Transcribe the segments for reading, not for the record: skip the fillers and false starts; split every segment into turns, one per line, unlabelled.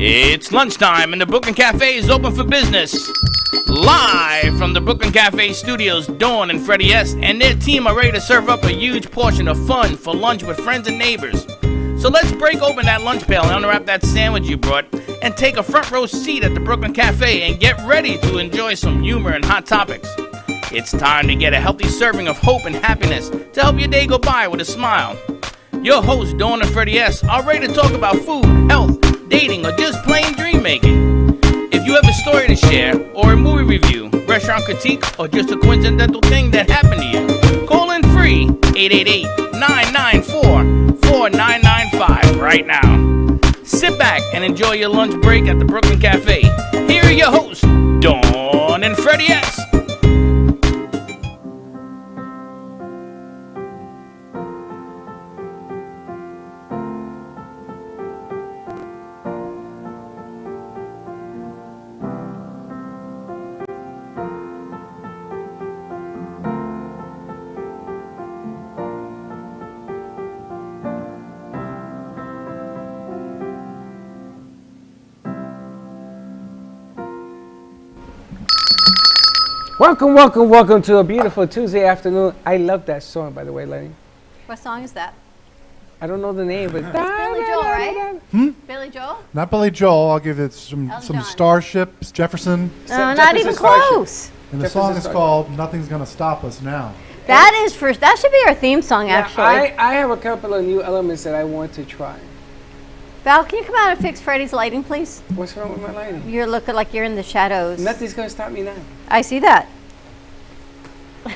It's lunchtime and the Brooklyn Cafe is open for business. Live from the Brooklyn Cafe studios, Dawn and Freddie S. and their team are ready to serve up a huge portion of fun for lunch with friends and neighbors. So let's break open that lunch pail and unwrap that sandwich you brought and take a front row seat at the Brooklyn Cafe and get ready to enjoy some humor and hot topics. It's time to get a healthy serving of hope and happiness to help your day go by with a smile. Your hosts, Dawn and Freddie S., are ready to talk about food, health, dating, or just plain dream making. If you have a story to share, or a movie review, restaurant critique, or just a coincidental thing that happened to you, call in free 888-994-4995 right now. Sit back and enjoy your lunch break at the Brooklyn Cafe. Here are your hosts, Dawn and Freddie S.
Welcome to a beautiful Tuesday afternoon. I love that song, by the way, Lenny.
What song is that?
I don't know the name, but
It's Billy Joel, right? Billy Joel?
Not Billy Joel. I'll give it some
John.
Starships, Jefferson.
No, not even close.
And the song is called Nothing's Gonna Stop Us Now.
That should be our theme song, actually.
I have a couple of new elements that I want to try.
Val, can you come out and fix Freddie's lighting, please?
What's wrong with my lighting?
You're looking like you're in the shadows.
Nothing's going to stop me now.
I see that.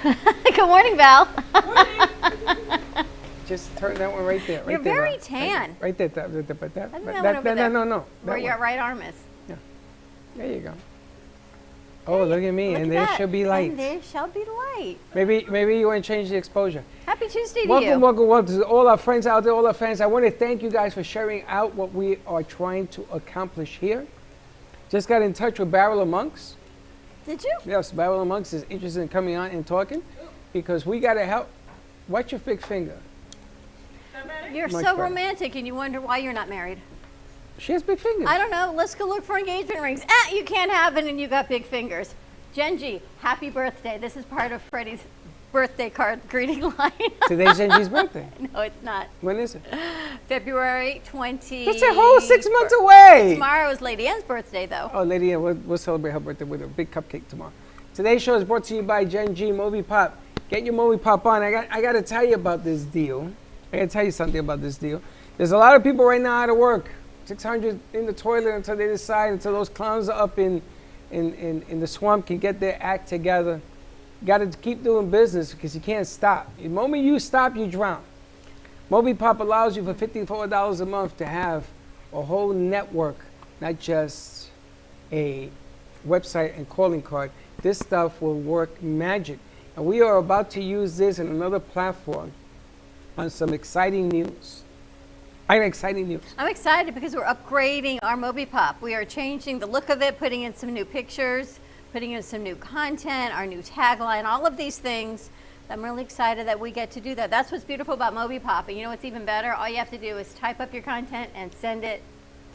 Good morning, Val.
Just turn that one right there.
You're very tan.
Right there.
I think that one over there.
No.
Where your right arm is.
Yeah. There you go. Oh, look at me.
Look
And
at
there
that.
shall be light.
And there shall be light.
Maybe you want to change the exposure.
Happy Tuesday to you.
Welcome to all our friends out there, all our fans. I want to thank you guys for sharing out what we are trying to accomplish here. Just got in touch with Barrel of Monks.
Did you?
Yes, Barrel of Monks is interested in coming on and talking because we got to help. Watch your big finger.
You're
Much
so
better.
romantic and you wonder why you're not married.
She has big fingers.
I don't know. Let's go look for engagement rings. You can't have it and you got big fingers. Genji, happy birthday. This is part of Freddie's birthday card greeting line.
Today's Genji's birthday.
No, it's not.
When is it?
February 20.
It's a whole 6 months away.
Tomorrow is Lady Ann's birthday, though.
Oh, Lady Ann, we'll celebrate her birthday with a big cupcake tomorrow. Today's show is brought to you by Genji Mobi Pop. Get your Mobi Pop on. I got to tell you about this deal. I got to tell you something about this deal. There's a lot of people right now out of work. 600 in the toilet until they decide, until those clowns are up in the swamp can get their act together. You got to keep doing business because you can't stop. The moment you stop, you drown. Mobi Pop allows you for $54 a month to have a whole network, not just a website and calling card. This stuff will work magic. And we are about to use this in another platform on some exciting news. I'm excited because we're upgrading our Mobi Pop. We are changing the look of it, putting in some new pictures, putting in some new content, our new tagline, all of these things. I'm really excited that we get to do that. That's what's beautiful about Mobi Pop. And you know what's even better? All you have to do is type up your content and send it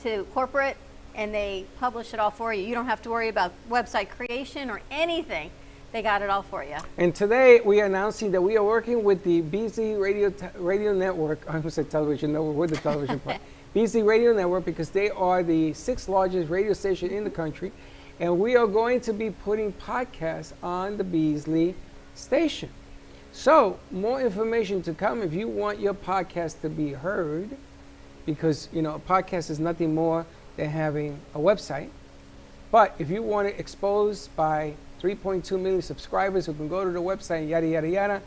to corporate, and they publish it all for you. You don't have to worry about website creation or anything. They got it all for you. And today we are announcing that we are working with the BZ Radio Network. I almost said television network. We're the television part. BZ Radio Network, because they are the 6th largest radio station in the country. And we are going to be putting podcasts on the Beasley station. So more information to come if you want your podcast to be heard, because a podcast is nothing more than having a website. But if you want it exposed by 3.2 million subscribers who can go to the website, yada, yada, yada,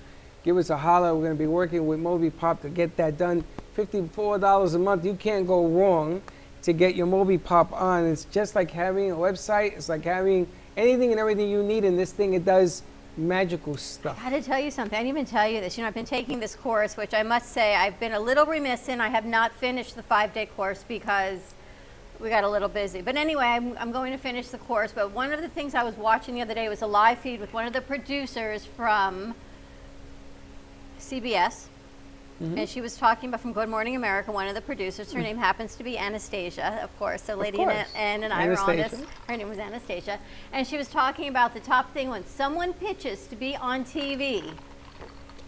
give us a holler. We're going to be working with Mobi Pop to get that done. $54 a month. You can't go wrong to get your Mobi Pop on. It's just like having a website. It's like having anything and everything you need in this thing. It does magical stuff.
I had to tell you something. I didn't even tell you this. I've been taking this course, which I must say I've been a little remiss in. I have not finished the 5-day course because we got a little busy. But anyway, I'm going to finish the course. But one of the things I was watching the other day was a live feed with one of the producers from CBS. And she was talking about from Good Morning America, one of the producers. Her name happens to be Anastasia, of course. So Lady
course.
Ann and I were on this.
Anastasia.
Her name was Anastasia. And she was talking about the top thing when someone pitches to be on TV.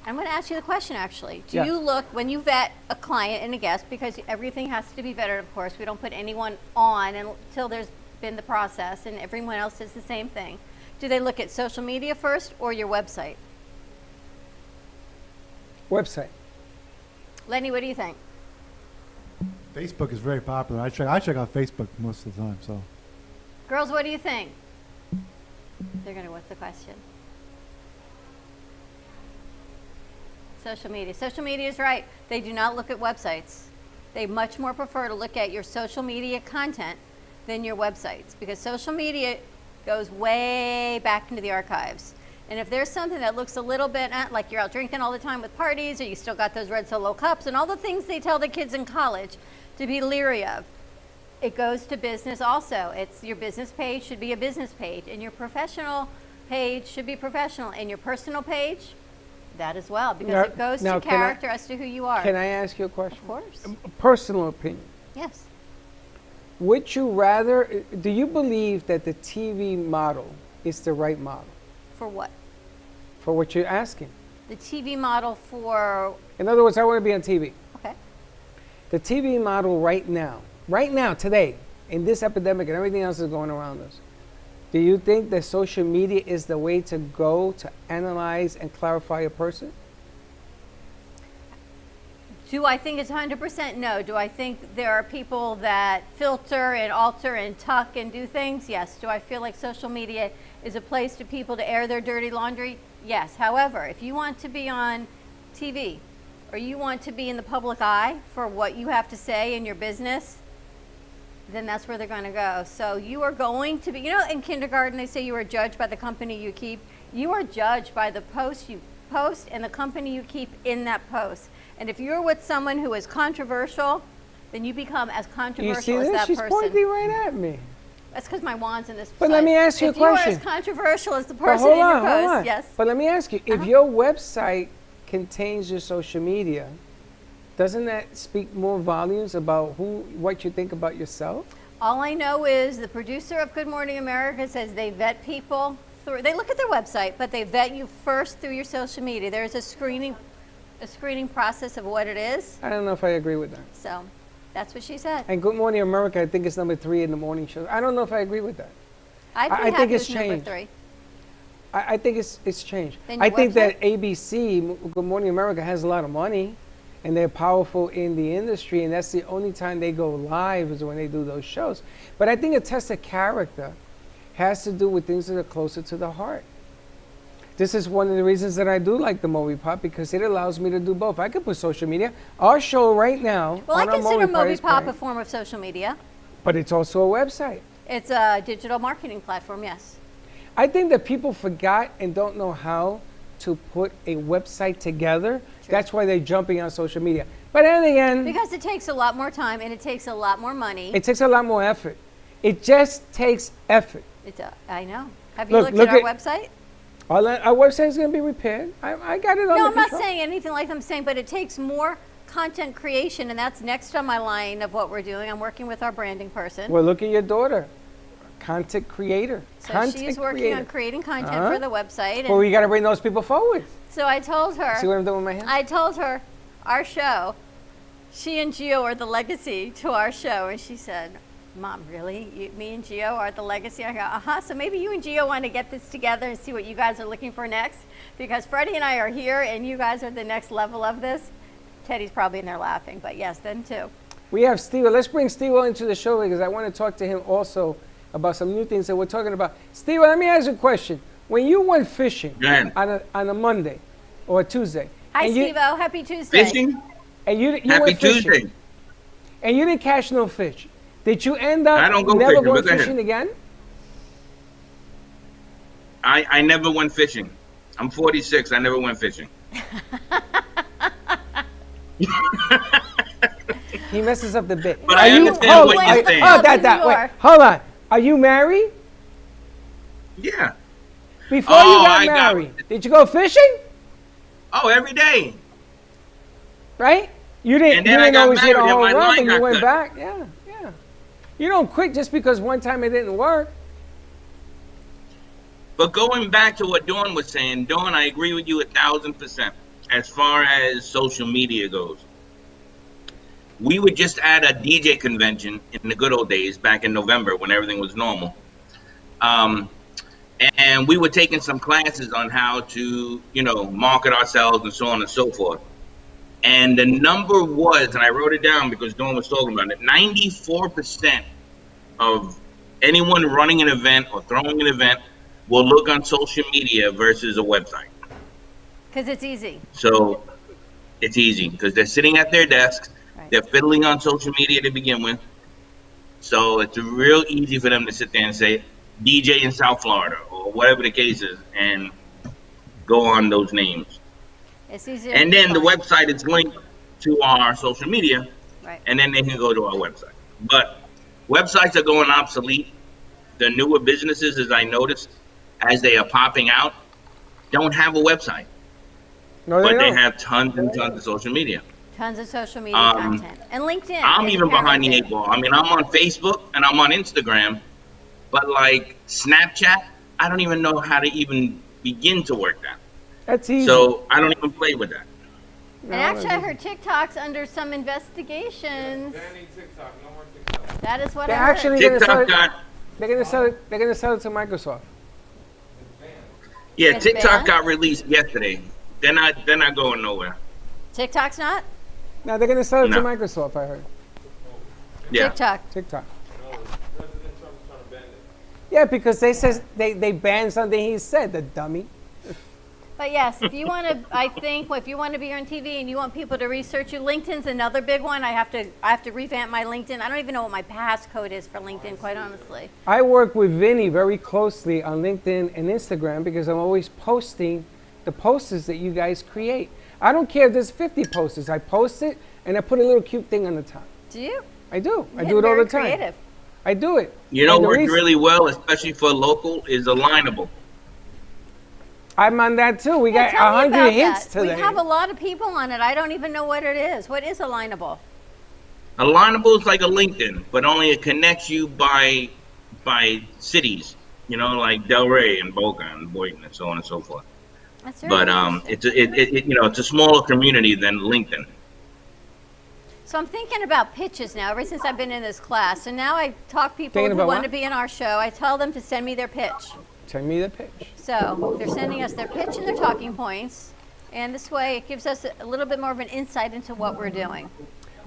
I'm going to ask you the question, actually. Do
Yes.
you look, when you vet a client and a guest, because everything has to be vetted, of course. We don't put anyone on until there's been the process, and everyone else does the same thing. Do they look at social media first or your website?
Website.
Lenny, what do you think?
Facebook is very popular. I check out Facebook most of the time. So
Girls, what do you think? They're going to, what's the question? Social media. Social media is right. They do not look at websites. They much more prefer to look at your social media content than your websites, because social media goes way back into the archives. And if there's something that looks a little bit like you're out drinking all the time with parties, or you still got those red Solo cups and all the things they tell the kids in college to be leery of, it goes to business also. It's your business page should be a business page, and your professional page should be professional, and your personal page, that as well, because
Now-
it goes
now
to
can I-
character as to who you are.
Can I ask you a question?
Of course.
Personal opinion.
Yes.
Would you rather, do you believe that the TV model is the right model
For what?
for what you're asking?
The TV model for,
In other words, I want to be on TV.
okay.
The TV model right now, today, in this epidemic and everything else that's going around us, do you think that social media is the way to go to analyze and clarify a person?
Do I think it's 100%? No. Do I think there are people that filter and alter and tuck and do things? Yes. Do I feel like social media is a place to people to air their dirty laundry? Yes. However, if you want to be on TV or you want to be in the public eye for what you have to say in your business, then that's where they're going to go. So you are going to be, you know, in kindergarten they say you are judged by the company you keep. You are judged by the post you post and the company you keep in that post. And if you're with someone who is controversial, then you become as
You
controversial
see
as
this?
that
She's
person.
pointing right at me.
That's because my wand's in this.
But let
side.
me ask you a
If you are
question.
as controversial as the
But
person
hold
in your
on,
post,
hold on.
yes.
But let me ask you, if your website contains your social media, doesn't that speak more volumes about what you think about yourself?
All I know is the producer of Good Morning America says they vet people through, they look at their website, but they vet you first through your social media. There's a screening process of what it is.
I don't know if I agree with that.
So that's what she said.
And Good Morning America, I think it's number 3 in the morning show. I don't know if I agree with that.
I'd
I
be
think
happy
it's
with number
changed.
3.
I think it's changed.
Then
I
your
think that
website?
ABC, Good Morning America, has a lot of money, and they're powerful in the industry, and that's the only time they go live is when they do those shows. But I think a test of character has to do with things that are closer to the heart. This is one of the reasons that I do like the Movie Pop, because it allows me to do both. I could put social media. Our show right now,
Well, I
on our
consider
Movie
Moby Pop
is
a form of social media.
but it's also a website.
It's a digital marketing platform, yes.
I think that people forgot and don't know how to put a website together. That's why they're jumping on social media. But then again,
Because it takes a lot more time and it takes a lot more money.
it takes a lot more effort. It just takes effort.
I know. Have you
Look
looked at our
at-
website?
Our website is going to be repaired. I got it under
No, I'm not
control.
saying anything like I'm saying, but it takes more content creation, and that's next on my line of what we're doing. I'm working with our branding person.
Well, look at your daughter, content creator.
So
content
she's working
creator.
on creating content
Uh-huh.
for the website.
Well,
And
you got to bring those people forward.
so I told her,
See what I'm doing with my hand?
I told her our show, she and Gio are the legacy to our show. And she said, Mom, really? Me and Gio are the legacy? I go, uh-huh. So maybe you and Gio want to get this together and see what you guys are looking for next. Because Freddie and I are here and you guys are the next level of this. Teddy's probably in there laughing, but yes, them too.
We have Steve. Let's bring Steve into the show because I want to talk to him also about some new things that we're talking about. Steve, let me ask you a question. When you went fishing
Go ahead.
on a Monday or a Tuesday,
Hi,
and you,
Steve-O. Happy Tuesday.
Fishing?
and you
Happy
went fishing,
Tuesday.
and you didn't catch no fish, did you end up
I don't go
never
fishing,
going
but go ahead.
fishing again?
I never went fishing. I'm 46. I never went fishing.
He messes up the bit.
But I understand
hold-
what
are-
you're saying.
Oh,
Where
that.
you
Wait,
are.
hold on. Are you married?
Yeah.
Before
Oh,
you got
I got-
married, did you go fishing?
Oh, every day.
right? You didn't.
And then
You
I
didn't
got
always hit a
married and
home
my
run,
line
but you
got
went
cut.
back. Yeah, yeah. You don't quit just because one time it didn't work.
But going back to what Dawn was saying, Dawn, I agree with you 1,000%. As far as social media goes, we would just add a DJ convention in the good old days back in November when everything was normal. And we were taking some classes on how to, market ourselves and so on and so forth. And the number was, and I wrote it down because Dawn was talking about it, 94% of anyone running an event or throwing an event will look on social media versus a website.
Because it's easy.
So it's easy because they're sitting at their desks,
Right.
they're fiddling on social media to begin with. So it's real easy for them to sit there and say DJ in South Florida or whatever the case is and go on those names.
It's easier.
And
to
then the
find.
website is linked to our social media,
Right.
and then they can go to our website. But websites are going obsolete. The newer businesses, as I noticed, as they are popping out, don't have a website,
No,
but they
don't.
have tons and tons of social media.
Tons of social media
Um,
content. And LinkedIn.
I'm
is
even behind the
apparently
eight ball. I mean, I'm on Facebook and I'm on Instagram, but like Snapchat, I don't even know how to even begin to work that.
That's easy.
So I don't even play with that.
And actually, I heard TikTok's under some investigations. That is what
They're
I heard.
actually gonna sell
TikTok
it.
got
They're gonna sell it. They're gonna sell it to Microsoft.
Yeah,
It's
TikTok
banned?
got released yesterday. They're not going nowhere.
TikTok's not?
Now they're gonna sell it to
No.
Microsoft. I heard.
Yeah.
TikTok.
TikTok. Yeah, because they banned something he said. The dummy.
But yes, if you want to, I think if you want to be on TV and you want people to research you, LinkedIn's another big one. I have to revamp my LinkedIn. I don't even know what my passcode is for LinkedIn, quite honestly.
I work with Vinny very closely on LinkedIn and Instagram because I'm always posting the posters that you guys create. I don't care if there's 50 posters. I post it and I put a little cute thing on the top.
Do you?
I do. I
You're
do it all
very
the time.
Creative.
I do it.
You know
And the
what works
reason-
really well, especially for local, is Alignable.
I'm on that too. We
Yeah,
got
tell me
100
about
hits
that.
today.
We have a lot of people on it. I don't even know what it is. What is Alignable?
Alignable is like a LinkedIn, but only it connects you by cities. Like Delray and Boca and Boynton and so on and so forth.
That's very
But
interesting.
it's a smaller community than LinkedIn.
So I'm thinking about pitches now, ever since I've been in this class. So now I talk people
Thinking
who
about
want
what?
to be in our show. I tell them to send me their pitch.
Send me the pitch.
So they're sending us their pitch and their talking points. And this way it gives us a little bit more of an insight into what we're doing.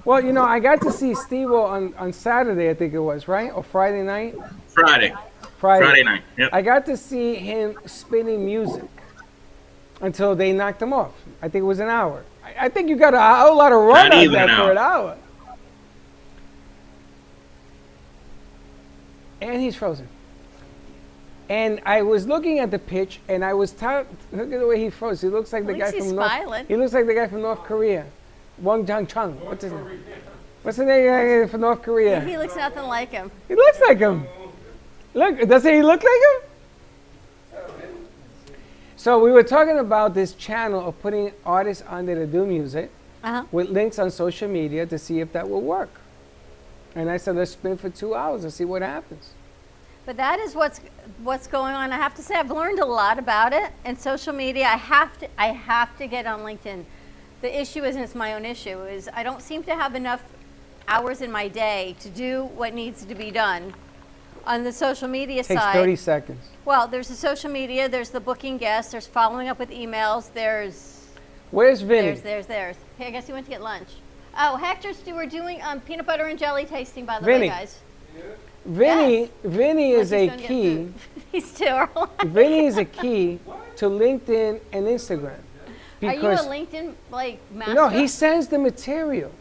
Well, I got to see Steve-O on Saturday, I think it was, right? Or Friday night?
Friday night. Yep.
I got to see him spinning music until they knocked him off. I think it was an hour. I think you got a whole lot of run
Not
out
even
there
an
for
hour.
an hour. And he's frozen. And I was looking at the pitch, and I was look at the way he froze. He looks like the
At
guy
least he's
from
smiling.
He looks like the guy from North Korea, Wang Jang-chung. What's his name? What's the name from North Korea?
He looks nothing like him.
He looks like him. Look, doesn't he look like him? So we were talking about this channel of putting artists on there to do music
Uh-huh.
with links on social media to see if that will work. And I said, let's spin for 2 hours and see what happens.
But that is what's going on. I have to say I've learned a lot about it. And social media, I have to get on LinkedIn. The issue isn't it's my own issue, is I don't seem to have enough hours in my day to do what needs to be done. On the social media
Takes
side,
30 seconds.
well, there's the social media, there's the booking guests, there's following up with emails, there's
Where's Vinny?
There's. Hey, I guess you went to get lunch. Oh, Hector, we're doing peanut butter and jelly tasting, by the
Vinny.
way, guys.
Vinny is
Like
a
he's gonna get
key.
food. These two are lying.
Vinny is a key to LinkedIn and Instagram.
Are you a LinkedIn master?
No, he sends the material,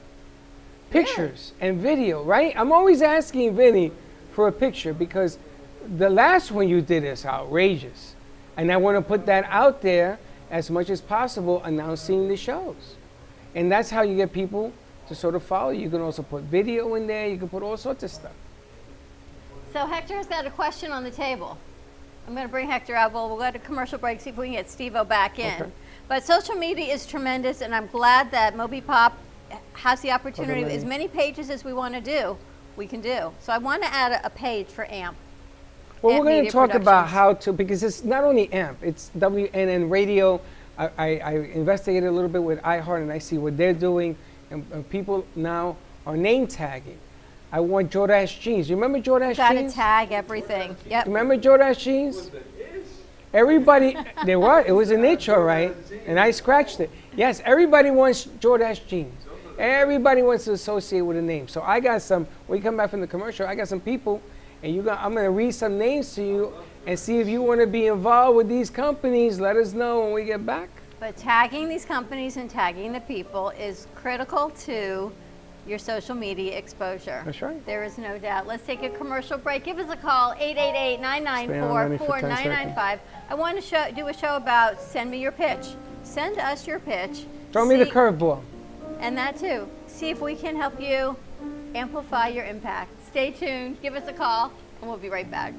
pictures and video, right? I'm always asking Vinny for a picture because the last one you did is outrageous. And I want to put that out there as much as possible, announcing the shows. And that's how you get people to sort of follow you. You can also put video in there. You can put all sorts of stuff.
So Hector's got a question on the table. I'm going to bring Hector out. We'll go to commercial break, see if we can get Steve-O back in.
Okay.
But social media is tremendous, and I'm glad that MobiPop has the opportunity.
many.
As many pages as we want to do, we can do. So I want to add a page for AMP.
Well,
AMP
we're going
Media
to talk about
Productions.
how to, because it's not only AMP, it's WNN Radio. I investigated a little bit with iHeart, and I see what they're doing, and people now are name tagging. I want Jordache jeans. You remember Jordache
Got to
jeans?
tag everything. Yep.
Remember Jordache jeans? Everybody, there was. It was a niche, all right, and I scratched it. Yes, everybody wants Jordache jeans. Everybody wants to associate with a name. So I got some. When you come back from the commercial, I got some people, and I'm going to read some names to you and see if you want to be involved with these companies. Let us know when we get back.
But tagging these companies and tagging the people is critical to your social media exposure.
That's right.
There is no doubt. Let's take a commercial break. Give us a call, 888-994-4995. I want to do a show about send me your pitch. Send us your pitch.
Throw me the
See-
curveball.
And that too. See if we can help you amplify your impact. Stay tuned. Give us a call, and we'll be right back.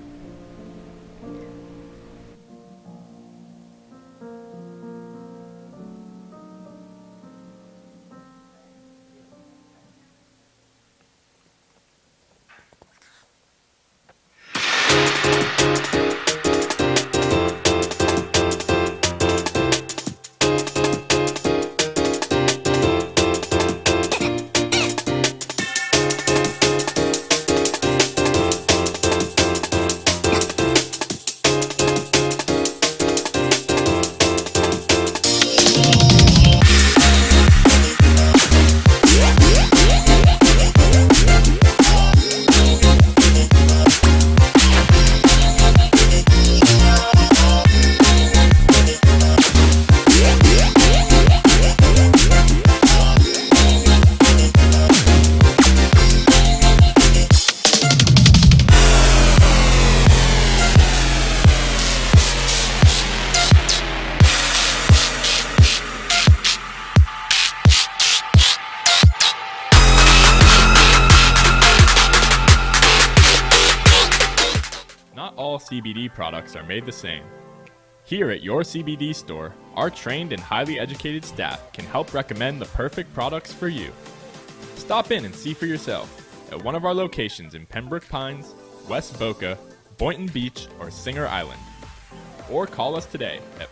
Not all CBD products are made the same. Here at your CBD store, our trained and highly educated staff can help recommend the perfect products for you. Stop in and see for yourself at one of our locations in Pembroke Pines, West Boca, Boynton Beach, or Singer Island. Or call us today at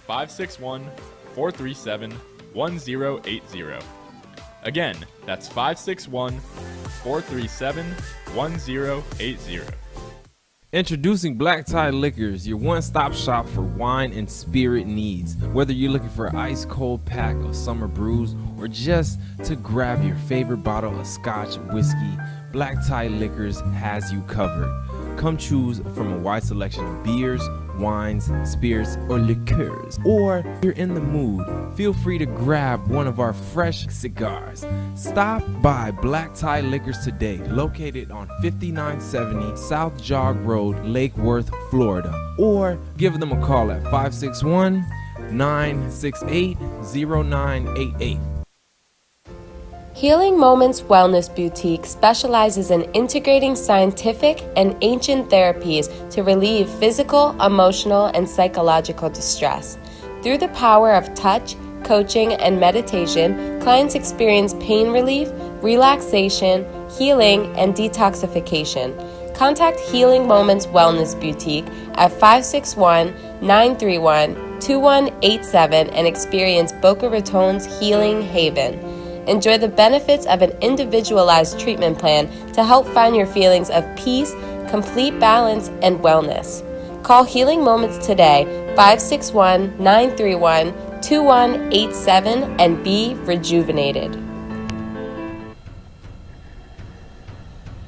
561-437-1080. Again, that's 561-437-1080.
Introducing Black Tie Liquors, your one-stop shop for wine and spirit needs. Whether you're looking for an ice-cold pack of summer brews or just to grab your favorite bottle of scotch, whiskey, Black Tie Liquors has you covered. Come choose from a wide selection of beers, wines, spirits, or liqueurs. Or if you're in the mood, feel free to grab one of our fresh cigars. Stop by Black Tie Liquors today, located on 5970 South Jog Road, Lake Worth, Florida. Or give them a call at 561-968-0988.
Healing Moments Wellness Boutique specializes in integrating scientific and ancient therapies to relieve physical, emotional, and psychological distress. Through the power of touch, coaching, and meditation, clients experience pain relief, relaxation, healing, and detoxification. Contact Healing Moments Wellness Boutique at 561-931-2187 and experience Boca Raton's Healing Haven. Enjoy the benefits of an individualized treatment plan to help find your feelings of peace, complete balance, and wellness. Call Healing Moments today, 561-931-2187, and be rejuvenated.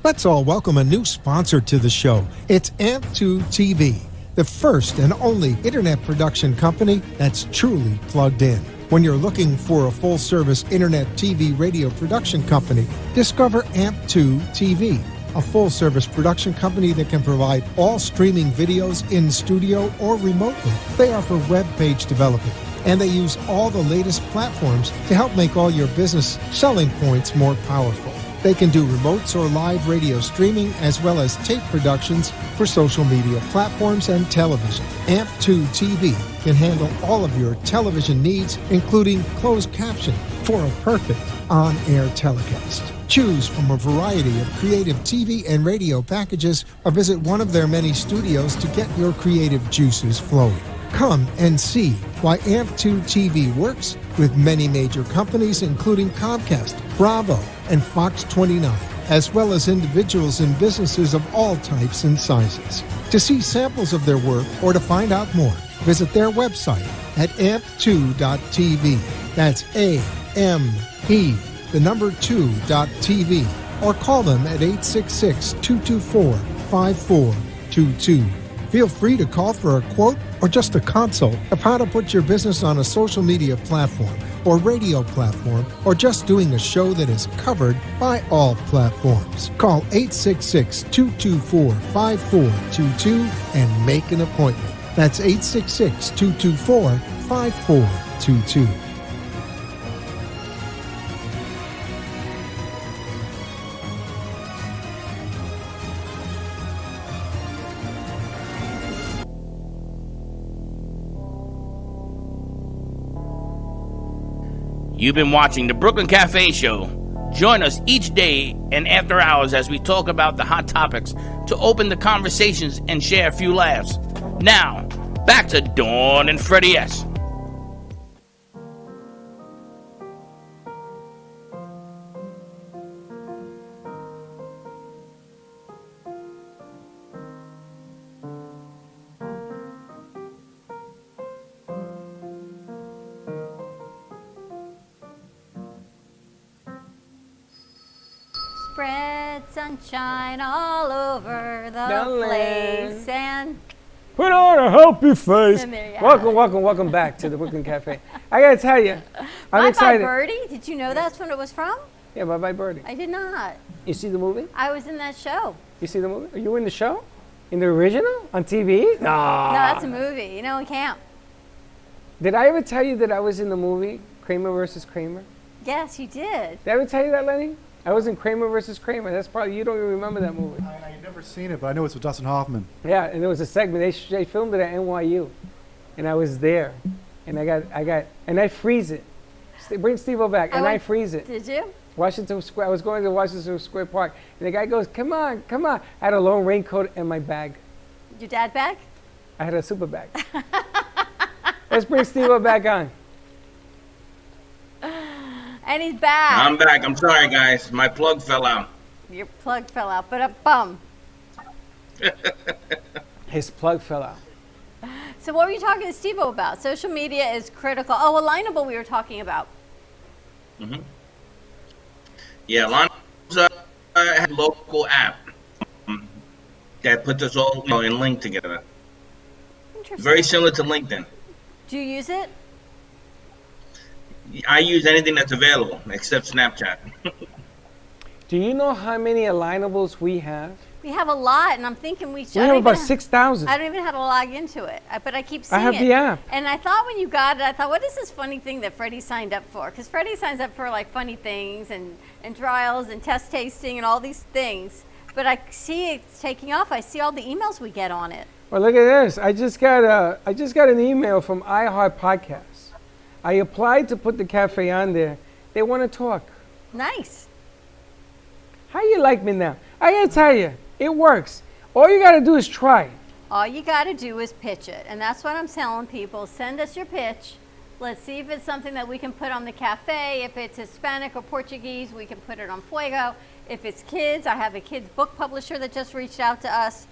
Let's all welcome a new sponsor to the show. It's AMP2 TV, the first and only internet production company that's truly plugged in. When you're looking for a full-service internet TV radio production company, discover AMP2 TV, a full-service production company that can provide all streaming videos in studio or remotely. They offer web page development, and they use all the latest platforms to help make all your business selling points more powerful. They can do remotes or live radio streaming as well as tape productions for social media platforms and television. AMP2 TV can handle all of your television needs, including closed caption for a perfect on-air telecast. Choose from a variety of creative TV and radio packages or visit one of their many studios to get your creative juices flowing. Come and see why AMP2 TV works with many major companies including Comcast, Bravo, and Fox 29, as well as individuals and businesses of all types and sizes. To see samples of their work or to find out more, visit their website at amp2.tv. That's A-M-P, the number 2.tv, or call them at 866-224-5422. Feel free to call for a quote or just a consult of how to put your business on a social media platform or radio platform, or just doing a show that is covered by all platforms. Call 866-224-5422 and make an appointment. That's 866-224-5422.
You've been watching the Brooklyn Cafe Show. Join us each day and after hours as we talk about the hot topics to open the conversations and share a few laughs. Now, back to Dawn and Freddie S.
Spread sunshine all over the
The
place
land.
and
Put on a happy face.
And there you
Welcome back to the Brooklyn Cafe. I gotta tell you, I'm
Bye
excited.
Bye Birdie. Did you know that's what it was from?
Yeah, Bye Bye Birdie.
I did not.
You see the movie?
I was in that show.
You see the movie? Are you in the show? In the original? On TV? No.
No, that's a movie. You know, in camp.
Did I ever tell you that I was in the movie Kramer versus Kramer?
Yes, you did.
Did I ever tell you that, Lenny? I was in Kramer versus Kramer. That's probably, you don't even remember that movie.
I've never seen it, but I know it's with Dustin Hoffman.
Yeah, and there was a segment, they filmed it at NYU. And I was there. And I freeze it. Bring Steve-O back, and I freeze it.
Did you?
Washington Square, I was going to Washington Square Park. And the guy goes, come on. I had a long raincoat and my bag.
Your dad back?
I had a super bag. Let's bring Steve-O back on.
And he's back.
I'm back. I'm sorry, guys. My plug fell out.
Your plug fell out, but a bum.
His plug fell out.
So what were you talking to Steve-O about? Social media is critical. Oh, Alignable we were talking about.
Mm-hmm. Yeah, Lonzo had a local app that puts us all in link together.
Interesting.
Very similar to LinkedIn.
Do you use it?
I use anything that's available except Snapchat.
Do you know how many alignables we have?
We have a lot, and I'm thinking we should.
We have about 6,000.
I don't even know how to log into it, but I keep seeing it.
I have the app.
And I thought when you got it, I thought, what is this funny thing that Freddie signed up for? Because Freddie signs up for like funny things and trials and test tasting and all these things. But I see it's taking off. I see all the emails we get on it.
Well, look at this. I just got an email from iHeart Podcasts. I applied to put the cafe on there. They want to talk.
Nice.
How you like me now? I gotta tell you, it works. All you gotta do is try.
All you got to do is pitch it. And that's what I'm telling people. Send us your pitch. Let's see if it's something that we can put on the cafe. If it's Hispanic or Portuguese, we can put it on Fuego. If it's kids, I have a kids book publisher that just reached out to us.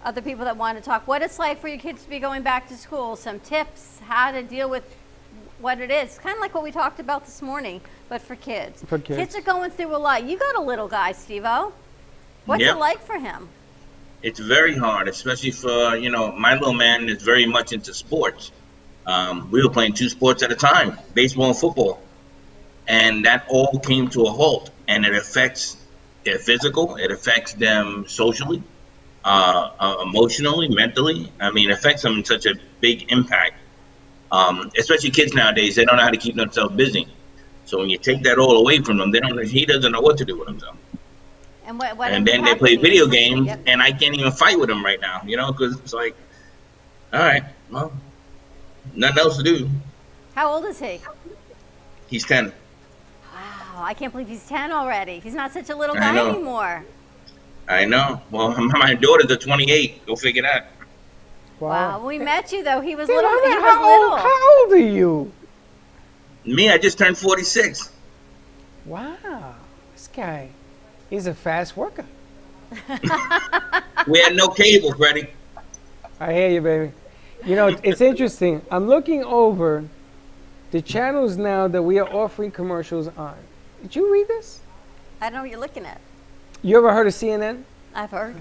Other people that want to talk what it's like for your kids to be going back to school. Some tips, how to deal with what it is. Kind of like what we talked about this morning, but for kids.
For kids.
Kids are going through a lot. You got a little guy, Steve-O. What's
Yep.
it like for him?
It's very hard, especially for, my little man is very much into sports. We were playing 2 sports at a time, baseball and football. And that all came to a halt. And it affects their physical. It affects them socially, emotionally, mentally. I mean, it affects them in such a big impact. Especially kids nowadays, they don't know how to keep themselves busy. So when you take that all away from them, he doesn't know what to do with himself.
And what
and then they
happened
play
is-
video games,
Yep.
and I can't even fight with them right now, you know, because it's like, all right, well, nothing else to do.
How old is he?
He's 10.
Wow, I can't believe he's 10 already. He's not such a little
I
guy
know.
anymore.
I know. Well, my daughter's a 28. Go figure that.
Wow. When we met you though, he was
Dude,
little.
I mean,
He was
how
little.
old are you?
Me, I just turned 46.
Wow, this guy, he's a fast worker.
We had no cable, Freddie.
I hear you, baby. You know, it's interesting. I'm looking over the channels now that we are offering commercials on. Did you read this?
I don't know what you're looking at.
You ever heard of CNN?
I've heard.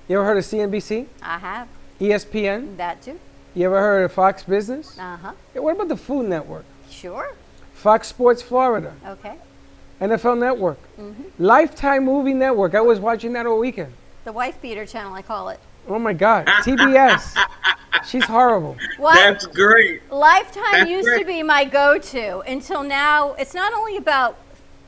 You ever heard of CNBC?
I have.
ESPN?
That too.
You ever heard of Fox Business?
Uh-huh.
Yeah, what about the Food Network?
Sure.
Fox Sports Florida,
Okay.
NFL Network,
Mm-hmm.
Lifetime Movie Network. I was watching that all weekend.
The wife beater channel, I call it.
Oh my God, TBS. She's horrible.
What?
That's great.
Lifetime
That's
used to
great.
be my go-to until now. It's not only about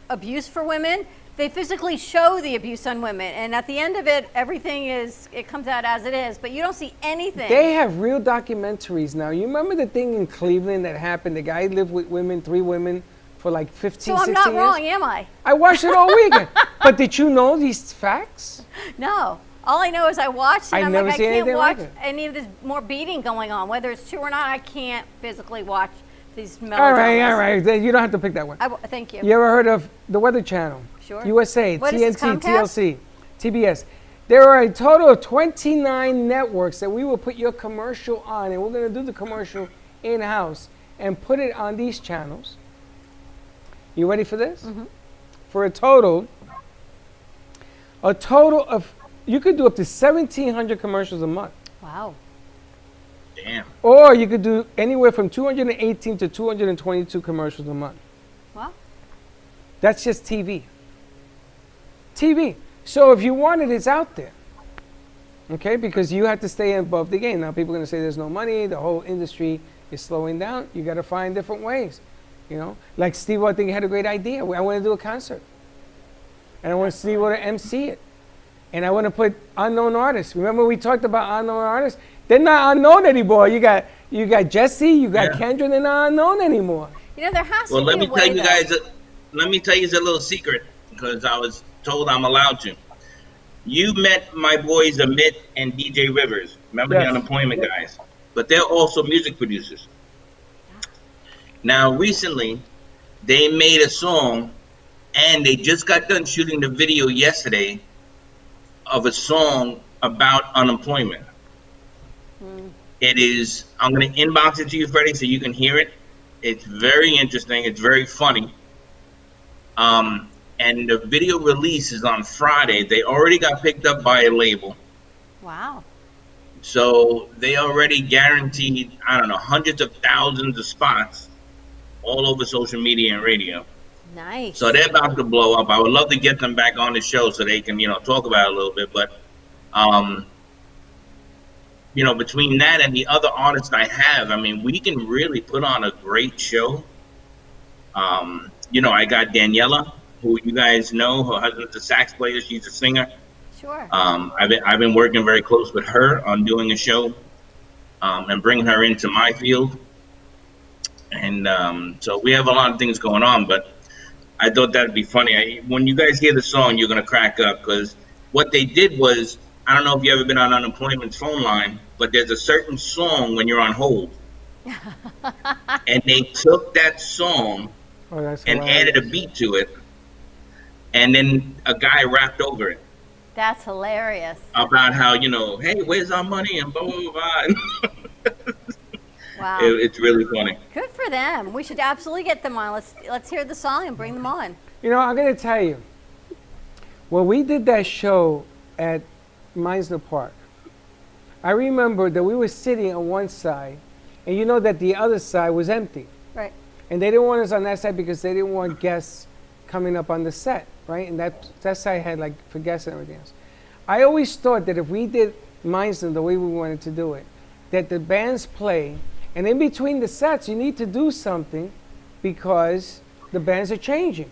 abuse for women, they physically show the abuse on women. And at the end of it, it comes out as it is, but you don't see anything.
They have real documentaries now. You remember the thing in Cleveland that happened? The guy lived with women, 3 women, for like 15,
so I'm
16
not
years?
wrong, am I?
I watched it all weekend. But did you know these facts?
No. All I know is I watched it.
I've
I'm
never
like, I
seen
can't
anything
watch
like it.
any of this more beating going on. Whether it's true or not, I can't physically watch these
All
melodramas.
right. Then you don't have to pick that one.
Thank you.
You ever heard of the Weather Channel?
Sure.
USA,
What is this,
TNT,
Comcast?
TLC, TBS. There are a total of 29 networks that we will put your commercial on, and we're going to do the commercial in-house and put it on these channels. You ready for this?
Mm-hmm.
For a total of, you could do up to 1,700 commercials a month.
Wow.
Damn.
Or you could do anywhere from 218 to 222 commercials a month.
Wow.
That's just TV. TV. So if you want it, it's out there. Okay? Because you have to stay above the game. Now, people are going to say there's no money, the whole industry is slowing down. You got to find different ways. You know? Like Steve, I think, had a great idea. I want to do a concert. And I want Steve to MC it. And I want to put unknown artists. Remember we talked about unknown artists? They're not unknown anymore. You got Jesse, you got
Yeah.
Kendra, they're not unknown anymore.
You know, there has
Well,
to
let
be
me
a way,
tell you
though.
guys. Let me tell you a little secret because I was told I'm allowed to. You met my boys Amit and DJ Rivers. Remember
Yes.
the unemployment guys? But they're also music producers. Now, recently, they made a song, and they just got done shooting the video yesterday of a song about unemployment. It is, I'm going to inbox it to you, Freddie, so you can hear it. It's very interesting. It's very funny. And the video release is on Friday. They already got picked up by a label.
Wow.
So they already guaranteed, I don't know, hundreds of thousands of spots all over social media and radio.
Nice.
So they're about to blow up. I would love to get them back on the show so they can, talk about it a little bit. But, between that and the other artists I have, I mean, we can really put on a great show. I got Daniela, who you guys know. Her husband's a sax player. She's a singer.
Sure.
I've been working very close with her on doing a show and bringing her into my field. And so we have a lot of things going on, but I thought that'd be funny. When you guys hear the song, you're going to crack up because what they did was, I don't know if you've ever been on unemployment's phone line, but there's a certain song when you're on hold. And they took that song
Oh, that's
and
hilarious.
added a beat to it. And then a guy rapped over it
That's hilarious.
about how, hey, where's our money and blah, blah, blah.
Wow.
It's really funny.
Good for them. We should absolutely get them on. Let's hear the song and bring them on.
I'm going to tell you, when we did that show at Meisner Park, I remember that we were sitting on one side, and you know that the other side was empty.
Right.
And they didn't want us on that side because they didn't want guests coming up on the set, right? And that side had for guests and everything else. I always thought that if we did Meisner the way we wanted to do it, that the bands play, and in between the sets, you need to do something because the bands are changing.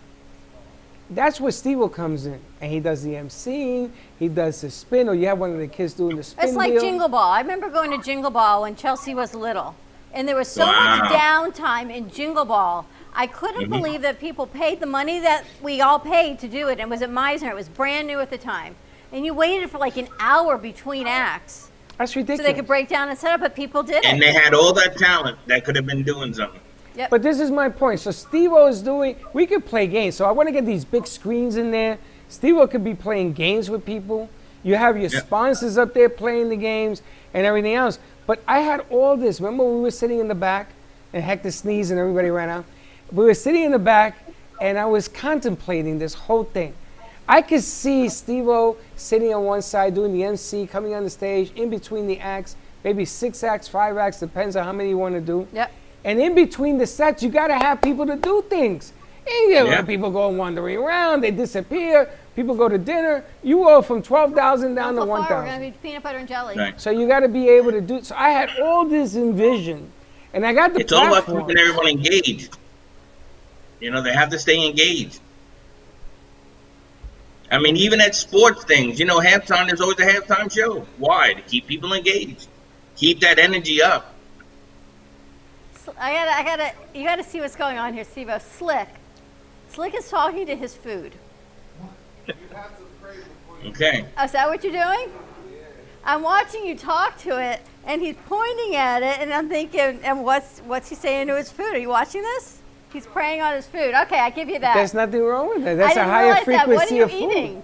that's where Steve-O comes in, and he does the emceeing, he does the spin, or you have one of the kids doing the spin
It's like
deal.
Jingle Ball. I remember going to Jingle Ball when Chelsea was little, and there was so
Wow.
much downtime in Jingle Ball. I couldn't believe that people paid the money that we all paid to do it. And it was at Meisner. It was brand new at the time. And you waited for like an hour between acts
That's
so
ridiculous.
they could break down and set up, but people did
And
it.
they had all that talent that could have been doing something.
But this is my point. So Steve-O is doing, we could play games. So I want to get these big screens in there. Steve-O could be playing games with people. You have your sponsors up there playing the games and everything else. But I had all this. Remember we were sitting in the back and Hector sneezed and everybody ran out? We were sitting in the back and I was contemplating this whole thing. I could see Steve-O sitting on one side doing the MC, coming on the stage, in between the acts, maybe 6 acts, 5 acts, depends on how many you want to do.
Yep.
And in between the sets, you got to have people to do things. And you know,
Yeah.
people go wandering around, they disappear, people go to dinner. You go from 12,000 down to
Uncle Far, we're
1,000.
going to be peanut butter and jelly.
Right.
So you got to be able to do. So I had all this envisioned, and I got the
It's all about
platform.
keeping everyone engaged. You know, they have to stay engaged. I mean, even at sports things, you know, halftime, there's always a halftime show. Why? To keep people engaged. Keep that energy up.
You gotta see what's going on here, Steve-O. Slick is talking to his food.
Okay.
Oh, is that what you're doing? I'm watching you talk to it, and he's pointing at it, and I'm thinking, and what's he saying to his food? Are you watching this? He's preying on his food. Okay, I give you that.
There's nothing wrong with that. That's
I
a
didn't
higher
realize that. What are
frequency
you
of food.
eating?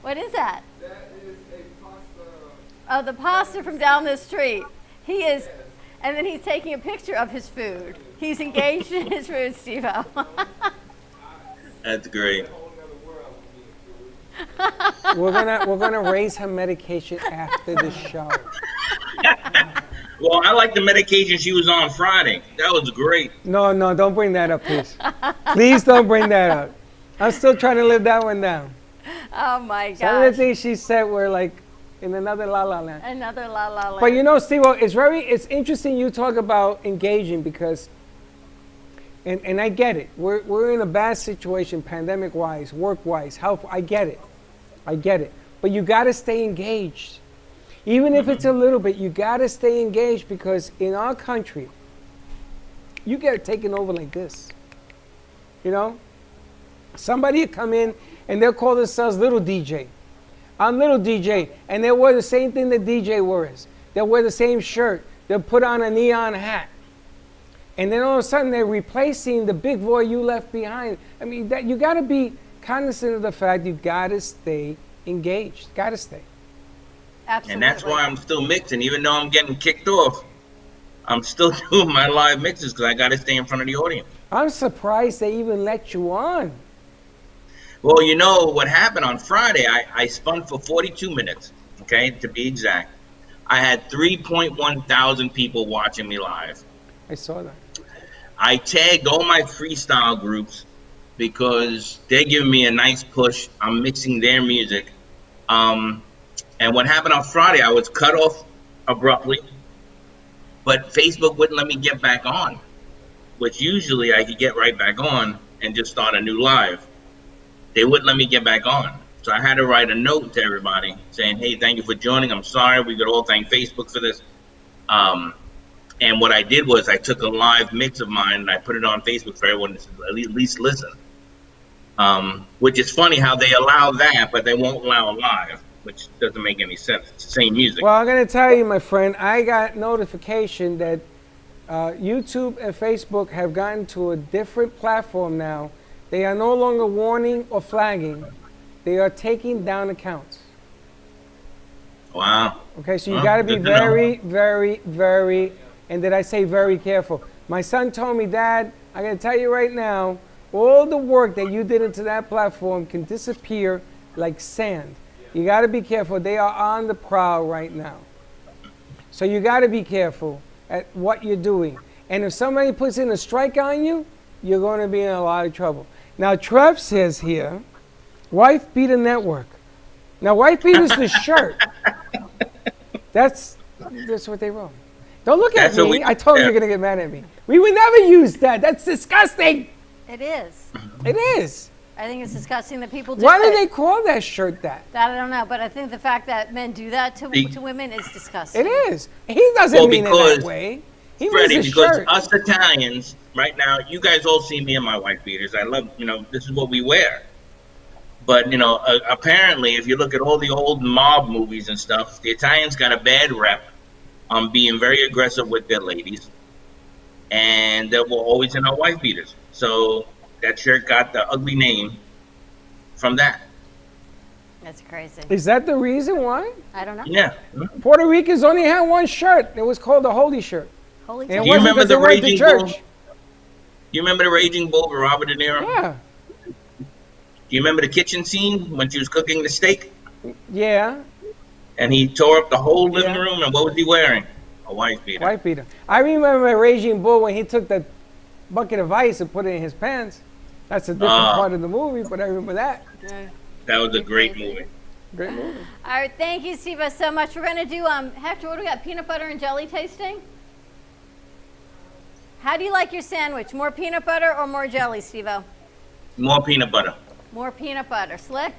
What is that? Oh, the pasta from down the street. He is, and then he's taking a picture of his food. He's engaged in his food, Steve-O.
That's great.
We're gonna raise her medication after the show.
Well, I like the medication she was on Friday. That was great.
No, don't bring that up, please. Please don't bring that up. I'm still trying to live that one down.
Oh my
Some of the
gosh.
things she said were like in another la la land.
Another la la la.
But you know, Steve, it's interesting you talk about engaging because, and I get it. We're in a bad situation, pandemic wise, work wise, health. I get it. But you got to stay engaged, even if it's a little bit. You got to stay engaged because in our country, you get taken over like this. You know, somebody will come in and they'll call themselves Little DJ. I'm Little DJ, and they'll wear the same thing that DJ wears. They'll wear the same shirt. They'll put on a neon hat. And then all of a sudden, they're replacing the big boy you left behind. I mean, that you got to be cognizant of the fact you got to stay engaged. Got to stay.
Absolutely.
And that's why I'm still mixing. Even though I'm getting kicked off, I'm still doing my live mixes because I got to stay in front of the audience.
I'm surprised they even let you on.
Well, you know what happened on Friday? I spun for 42 minutes, okay, to be exact. I had 3.1 thousand people watching me live.
I saw that.
I tagged all my freestyle groups because they're giving me a nice push. I'm mixing their music. And what happened on Friday, I was cut off abruptly, but Facebook wouldn't let me get back on, which usually I could get right back on and just start a new live. They wouldn't let me get back on. So I had to write a note to everybody saying, hey, thank you for joining. I'm sorry. We could all thank Facebook for this. And what I did was I took a live mix of mine and I put it on Facebook for everyone to at least listen. Which is funny how they allow that, but they won't allow live, which doesn't make any sense. It's the same music.
Well, I'm going to tell you, my friend, I got notification that YouTube and Facebook have gotten to a different platform now. They are no longer warning or flagging. They are taking down accounts.
Wow.
Okay, so you
Well,
got to be
good to know.
very, very, very, and did I say very careful? My son told me, Dad, I'm going to tell you right now, all the work that you did into that platform can disappear like sand. You got to be careful. They are on the prowl right now. So you got to be careful at what you're doing. And if somebody puts in a strike on you, you're going to be in a lot of trouble. Now, Trev says here, wife beat a network. Now, wife beat is the shirt. That's what they wrote. Don't look at
That's what
me.
we-
I told you
yeah.
you're going to get mad at me. We would never use that. That's disgusting.
It is.
It is.
I think it's disgusting that people do
Why do
it.
they call that shirt that?
That I don't know, but I think the fact that men do that to women is disgusting.
It is. He doesn't
Well,
mean it
because-
that way. He
Freddie,
means a
because
shirt.
us Italians, right now, you guys all see me in my wife beaters. I love, this is what we wear. But, apparently, if you look at all the old mob movies and stuff, the Italians got a bad rep on being very aggressive with their ladies. And they were always in our wife beaters. So that shirt got the ugly name from that.
That's crazy.
Is that the reason why?
I don't know.
Yeah.
Puerto Ricans only had one shirt. It was called the holy shirt.
Holy
And it
shit.
Do you
wasn't
remember
'cause they
the
went to
Raging
church.
Bull? You remember the Raging Bull with Robert De Niro?
Yeah.
Do you remember the kitchen scene when she was cooking the steak?
Yeah.
And he tore up the whole living
Yeah.
room, and what was he wearing? A wife beater.
White beater. I remember Raging Bull when he took that bucket of ice and put it in his pants. That's a different part of the movie, but I remember that.
That was a great movie.
Great movie.
All right, thank you, Steve, so much. We're gonna do Hector. What do we got? Peanut butter and jelly tasting. How do you like your sandwich? More peanut butter or more jelly, Steve-O?
More peanut butter.
More peanut butter. Slick?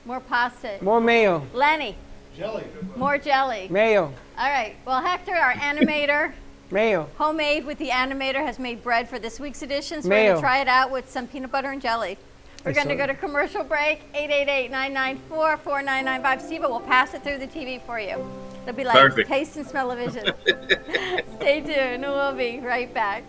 More pasta.
More mayo.
Lenny? Jelly. More jelly.
Mayo.
All right. Well, Hector, our animator,
Mayo.
homemade with the animator, has made bread for this week's edition. So we're
Mayo.
going to try it out with some peanut butter and jelly. We're going to go to commercial break. 888-994-4995. Steve-O will pass it through the TV for you. It'll be like
Perfect.
taste and smell of vision. Stay tuned. We'll be right back.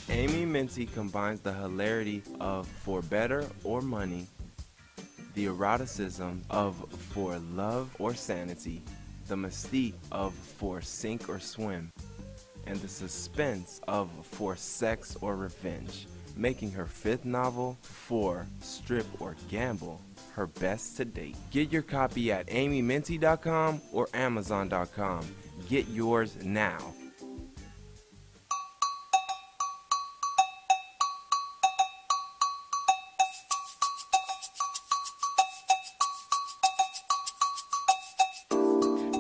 Amy Minty combines the hilarity of For Better or Money, the eroticism of For Love or Sanity, the mystique of For Sink or Swim, and the suspense of For Sex or Revenge, making her fifth novel, For Strip or Gamble, her best to date. Get your copy at amyminty.com or amazon.com. Get yours now.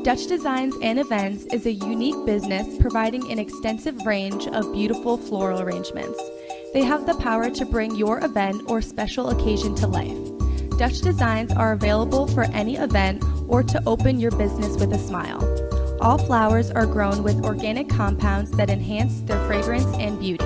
Dutch Designs and Events is a unique business providing an extensive range of beautiful floral arrangements. They have the power to bring your event or special occasion to life. Dutch Designs are available for any event or to open your business with a smile. All flowers are grown with organic compounds that enhance their fragrance and beauty.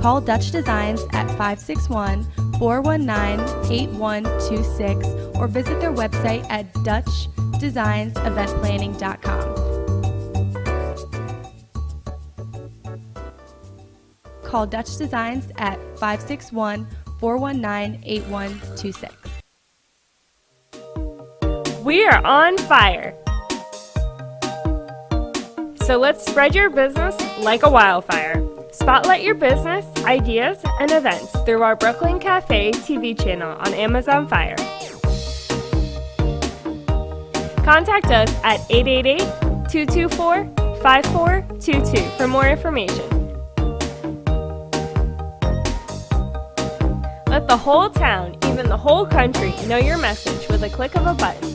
Call Dutch Designs at 561-419-8126 or visit their website at DutchDesignsEventPlanning.com. Call Dutch Designs at 561-419-8126.
We are on fire. So let's spread your business like a wildfire. Spotlight your business, ideas, and events through our Brooklyn Cafe TV channel on Amazon Fire. Contact us at 888-224-5422 for more information. Let the whole town, even the whole country, know your message with a click of a button.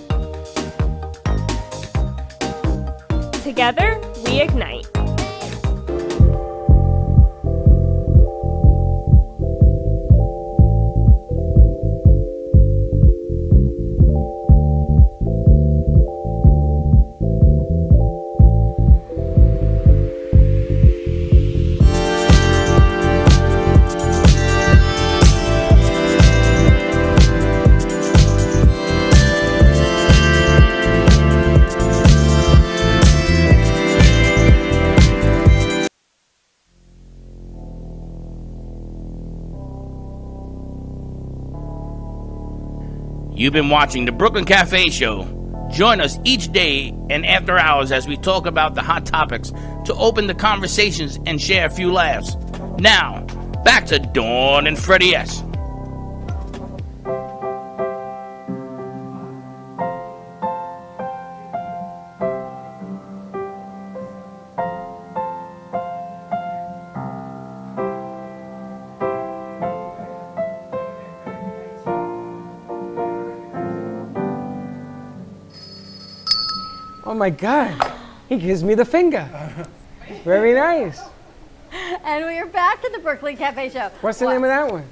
Together, we ignite.
You've been watching the Brooklyn Cafe Show. Join us each day and after hours as we talk about the hot topics to open the conversations and share a few laughs. Now, back to Dawn and Freddie S.
Oh my God. He gives me the finger. Very nice.
And we are back at the Brooklyn Cafe Show.
What's the name of that one?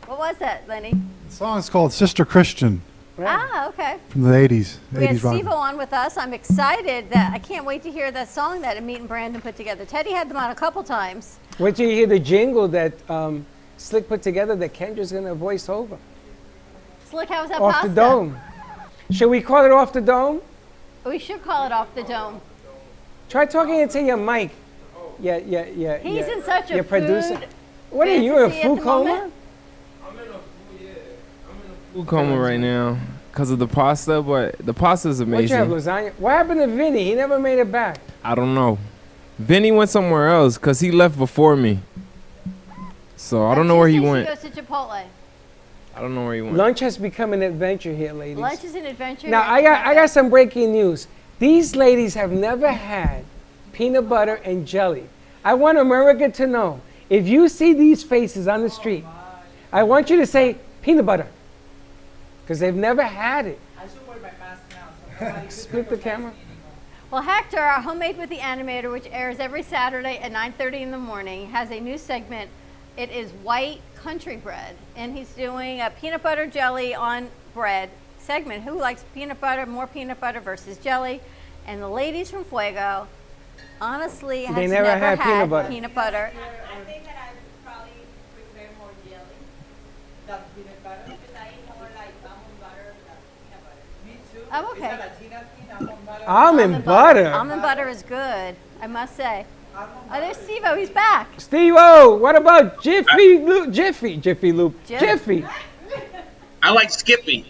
What was that, Lenny?
The song's called Sister Christian
Ah, okay.
from the 80s.
We had
80s rock.
Steve-O on with us. I'm excited that I can't wait to hear that song that Meet and Brandon put together. Teddy had them on a couple times.
Wait till you hear the jingle that Slick put together that Kendra's going to voice over.
Slick, how was that
Off
pasta?
the dome. Should we call it Off the Dome?
We should call it Off the Dome.
Try talking into your mic. Yeah.
He's in such a
your producer.
food
What are you, a
fantasy at
food
the
coma?
moment.
Food coma right now because of the pasta, but the pasta is
What you have,
amazing.
lasagna? What happened to Vinny? He never made it back.
I don't know. Vinny went somewhere else because he left before me. So I don't know where he
Tuesday
went.
She goes to Chipotle.
I don't know where he went.
Lunch has become an adventure here, ladies.
Lunch is an adventure.
Now I got some breaking news. These ladies have never had peanut butter and jelly. I want America to know, if you see these faces on the street, I want you to say peanut butter, because they've never had it.
I should wear my mask now. So
Split the camera.
Well, Hector, our Homemade with the Animator, which airs every Saturday at 9:30 in the morning, has a new segment. It is white country bread, and he's doing a peanut butter jelly on bread segment. Who likes peanut butter, more peanut butter versus jelly? And the ladies from Fuego, honestly, has
They never had peanut butter.
peanut butter.
I think that I would probably prefer more jelly than peanut butter because I eat more like almond butter than peanut butter. Me too.
I'm okay.
It's a Latina thing, almond butter.
Almond butter.
Almond butter is good, I must say. Oh, there's Steve-O, he's back.
Steve-O, what about Jiffy Lube? Jiffy Lube.
Jif-
Jiffy.
I like Skippy.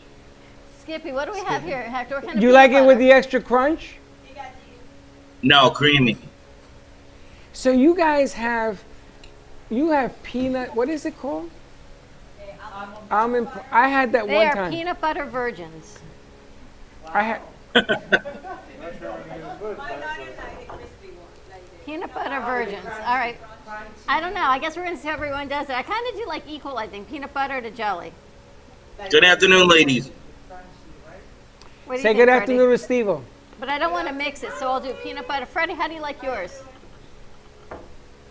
Skippy, what do we have here, Hector? What kind of
You
peanut
like it
butter?
with the extra crunch?
No, creamy.
So you guys have peanut, what is it called? Almond. I had that
They
one
are
time.
peanut butter virgins.
I had.
Peanut butter virgins. All right. I don't know. I guess we're going to see how everyone does it. I kind of do like equal, I think. Peanut butter to jelly.
Good afternoon, ladies.
What do you
Say
think,
good
Freddie?
afternoon to Steve-O.
But I don't want to mix it, so I'll do peanut butter. Freddie, how do you like yours?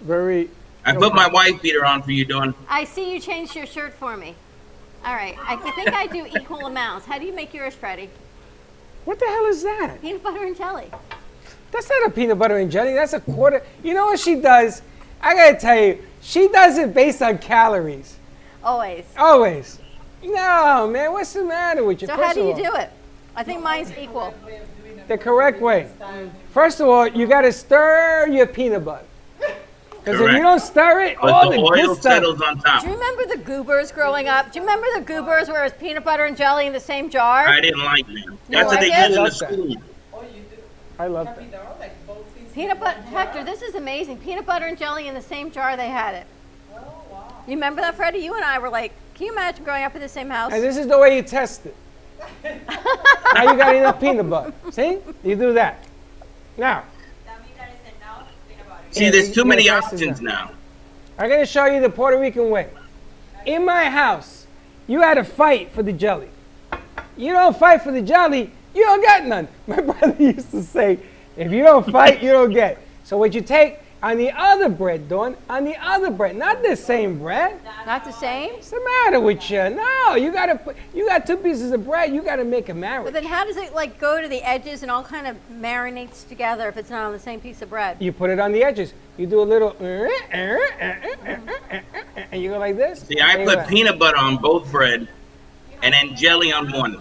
Very.
I put my wife beater on for you, Dawn.
I see you changed your shirt for me. All right. I think I do equal amounts. How do you make yours, Freddie?
What the hell is that?
Peanut butter and jelly.
That's not a peanut butter and jelly. That's a quarter. You know what she does? I gotta tell you, she does it based on calories.
Always.
Always. No, man, what's the matter with you?
So
First
how do
of
you
all,
do it? I think mine's equal.
the correct way. First of all, you gotta stir your peanut butter. Because if you
Correct.
don't stir it,
But
all
the
the
oil
good stuff.
settles on top.
Do you remember the Goobers growing up? Do you remember the Goobers where it was peanut butter and jelly in the same jar?
I didn't like them.
You
That's what
like
they
it?
use in the
I love that.
school.
I love that.
Peanut butter, Hector, this is amazing. Peanut butter and jelly in the same jar, they had it. Oh, wow. You remember that, Freddie? You and I were like, can you imagine growing up in the same house?
And this is the way you test it. Now you got enough peanut butter. See? You do that. Now,
See, there's too many
Yeah, that's
options
that.
now.
I'm going to show you the Puerto Rican way. In my house, you had to fight for the jelly. You don't fight for the jelly, you don't get none. My brother used to say, if you don't fight, you don't get. So what you take on the other bread, Dawn, on the other bread, not the same bread.
Not the same?
What's the matter with you? No, you got two pieces of bread, you got to make a marriage.
But then how does it like go to the edges and all kind of marinates together if it's not on the same piece of bread?
You put it on the edges. You do a little, and you go like this.
See, I
and you
put
go like-
peanut butter on both bread and then jelly on one.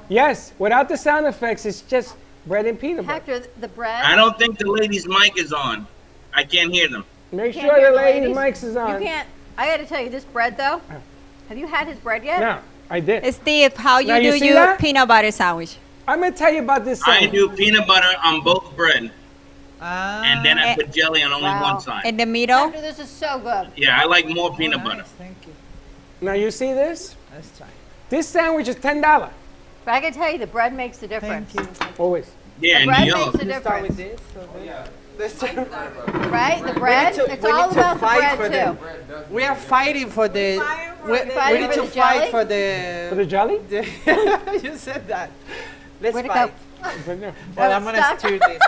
Yes, without the sound effects, it's just bread and peanut butter.
Hector, the bread.
I don't think the lady's mic is on. I can't hear them.
Make
Can't
sure
hear
the
the
lady's
ladies.
mic is on.
You can't. I got to tell you, this bread though. Have you had his bread yet?
No, I did.
Steve, how
Now,
you
you
do
see
your
that?
peanut butter sandwich?
I'm gonna tell you about this.
I
sandwich.
do peanut butter on both bread, and then I
Eh,
put jelly on only
wow.
one side.
In the middle?
Hector, this is so good.
Yeah, I like more peanut butter.
Thank you.
Now you see this?
Let's try.
This sandwich is $10.
But I can tell you, the bread makes the difference.
Thank you.
Always.
Yeah,
The
and
bread
yellow.
makes the
You start with
difference,
this. So Let's start.
right? The bread.
to-
It's
we
all
need to
about the
fight
bread
for
too.
them. We are fighting for the. We
Fighting
need
for
to
the jelly?
fight for
For the
the.
jelly?
You said that. Let's
Where'd it
fight.
go?
Well, I'm gonna
stuck.
stir this.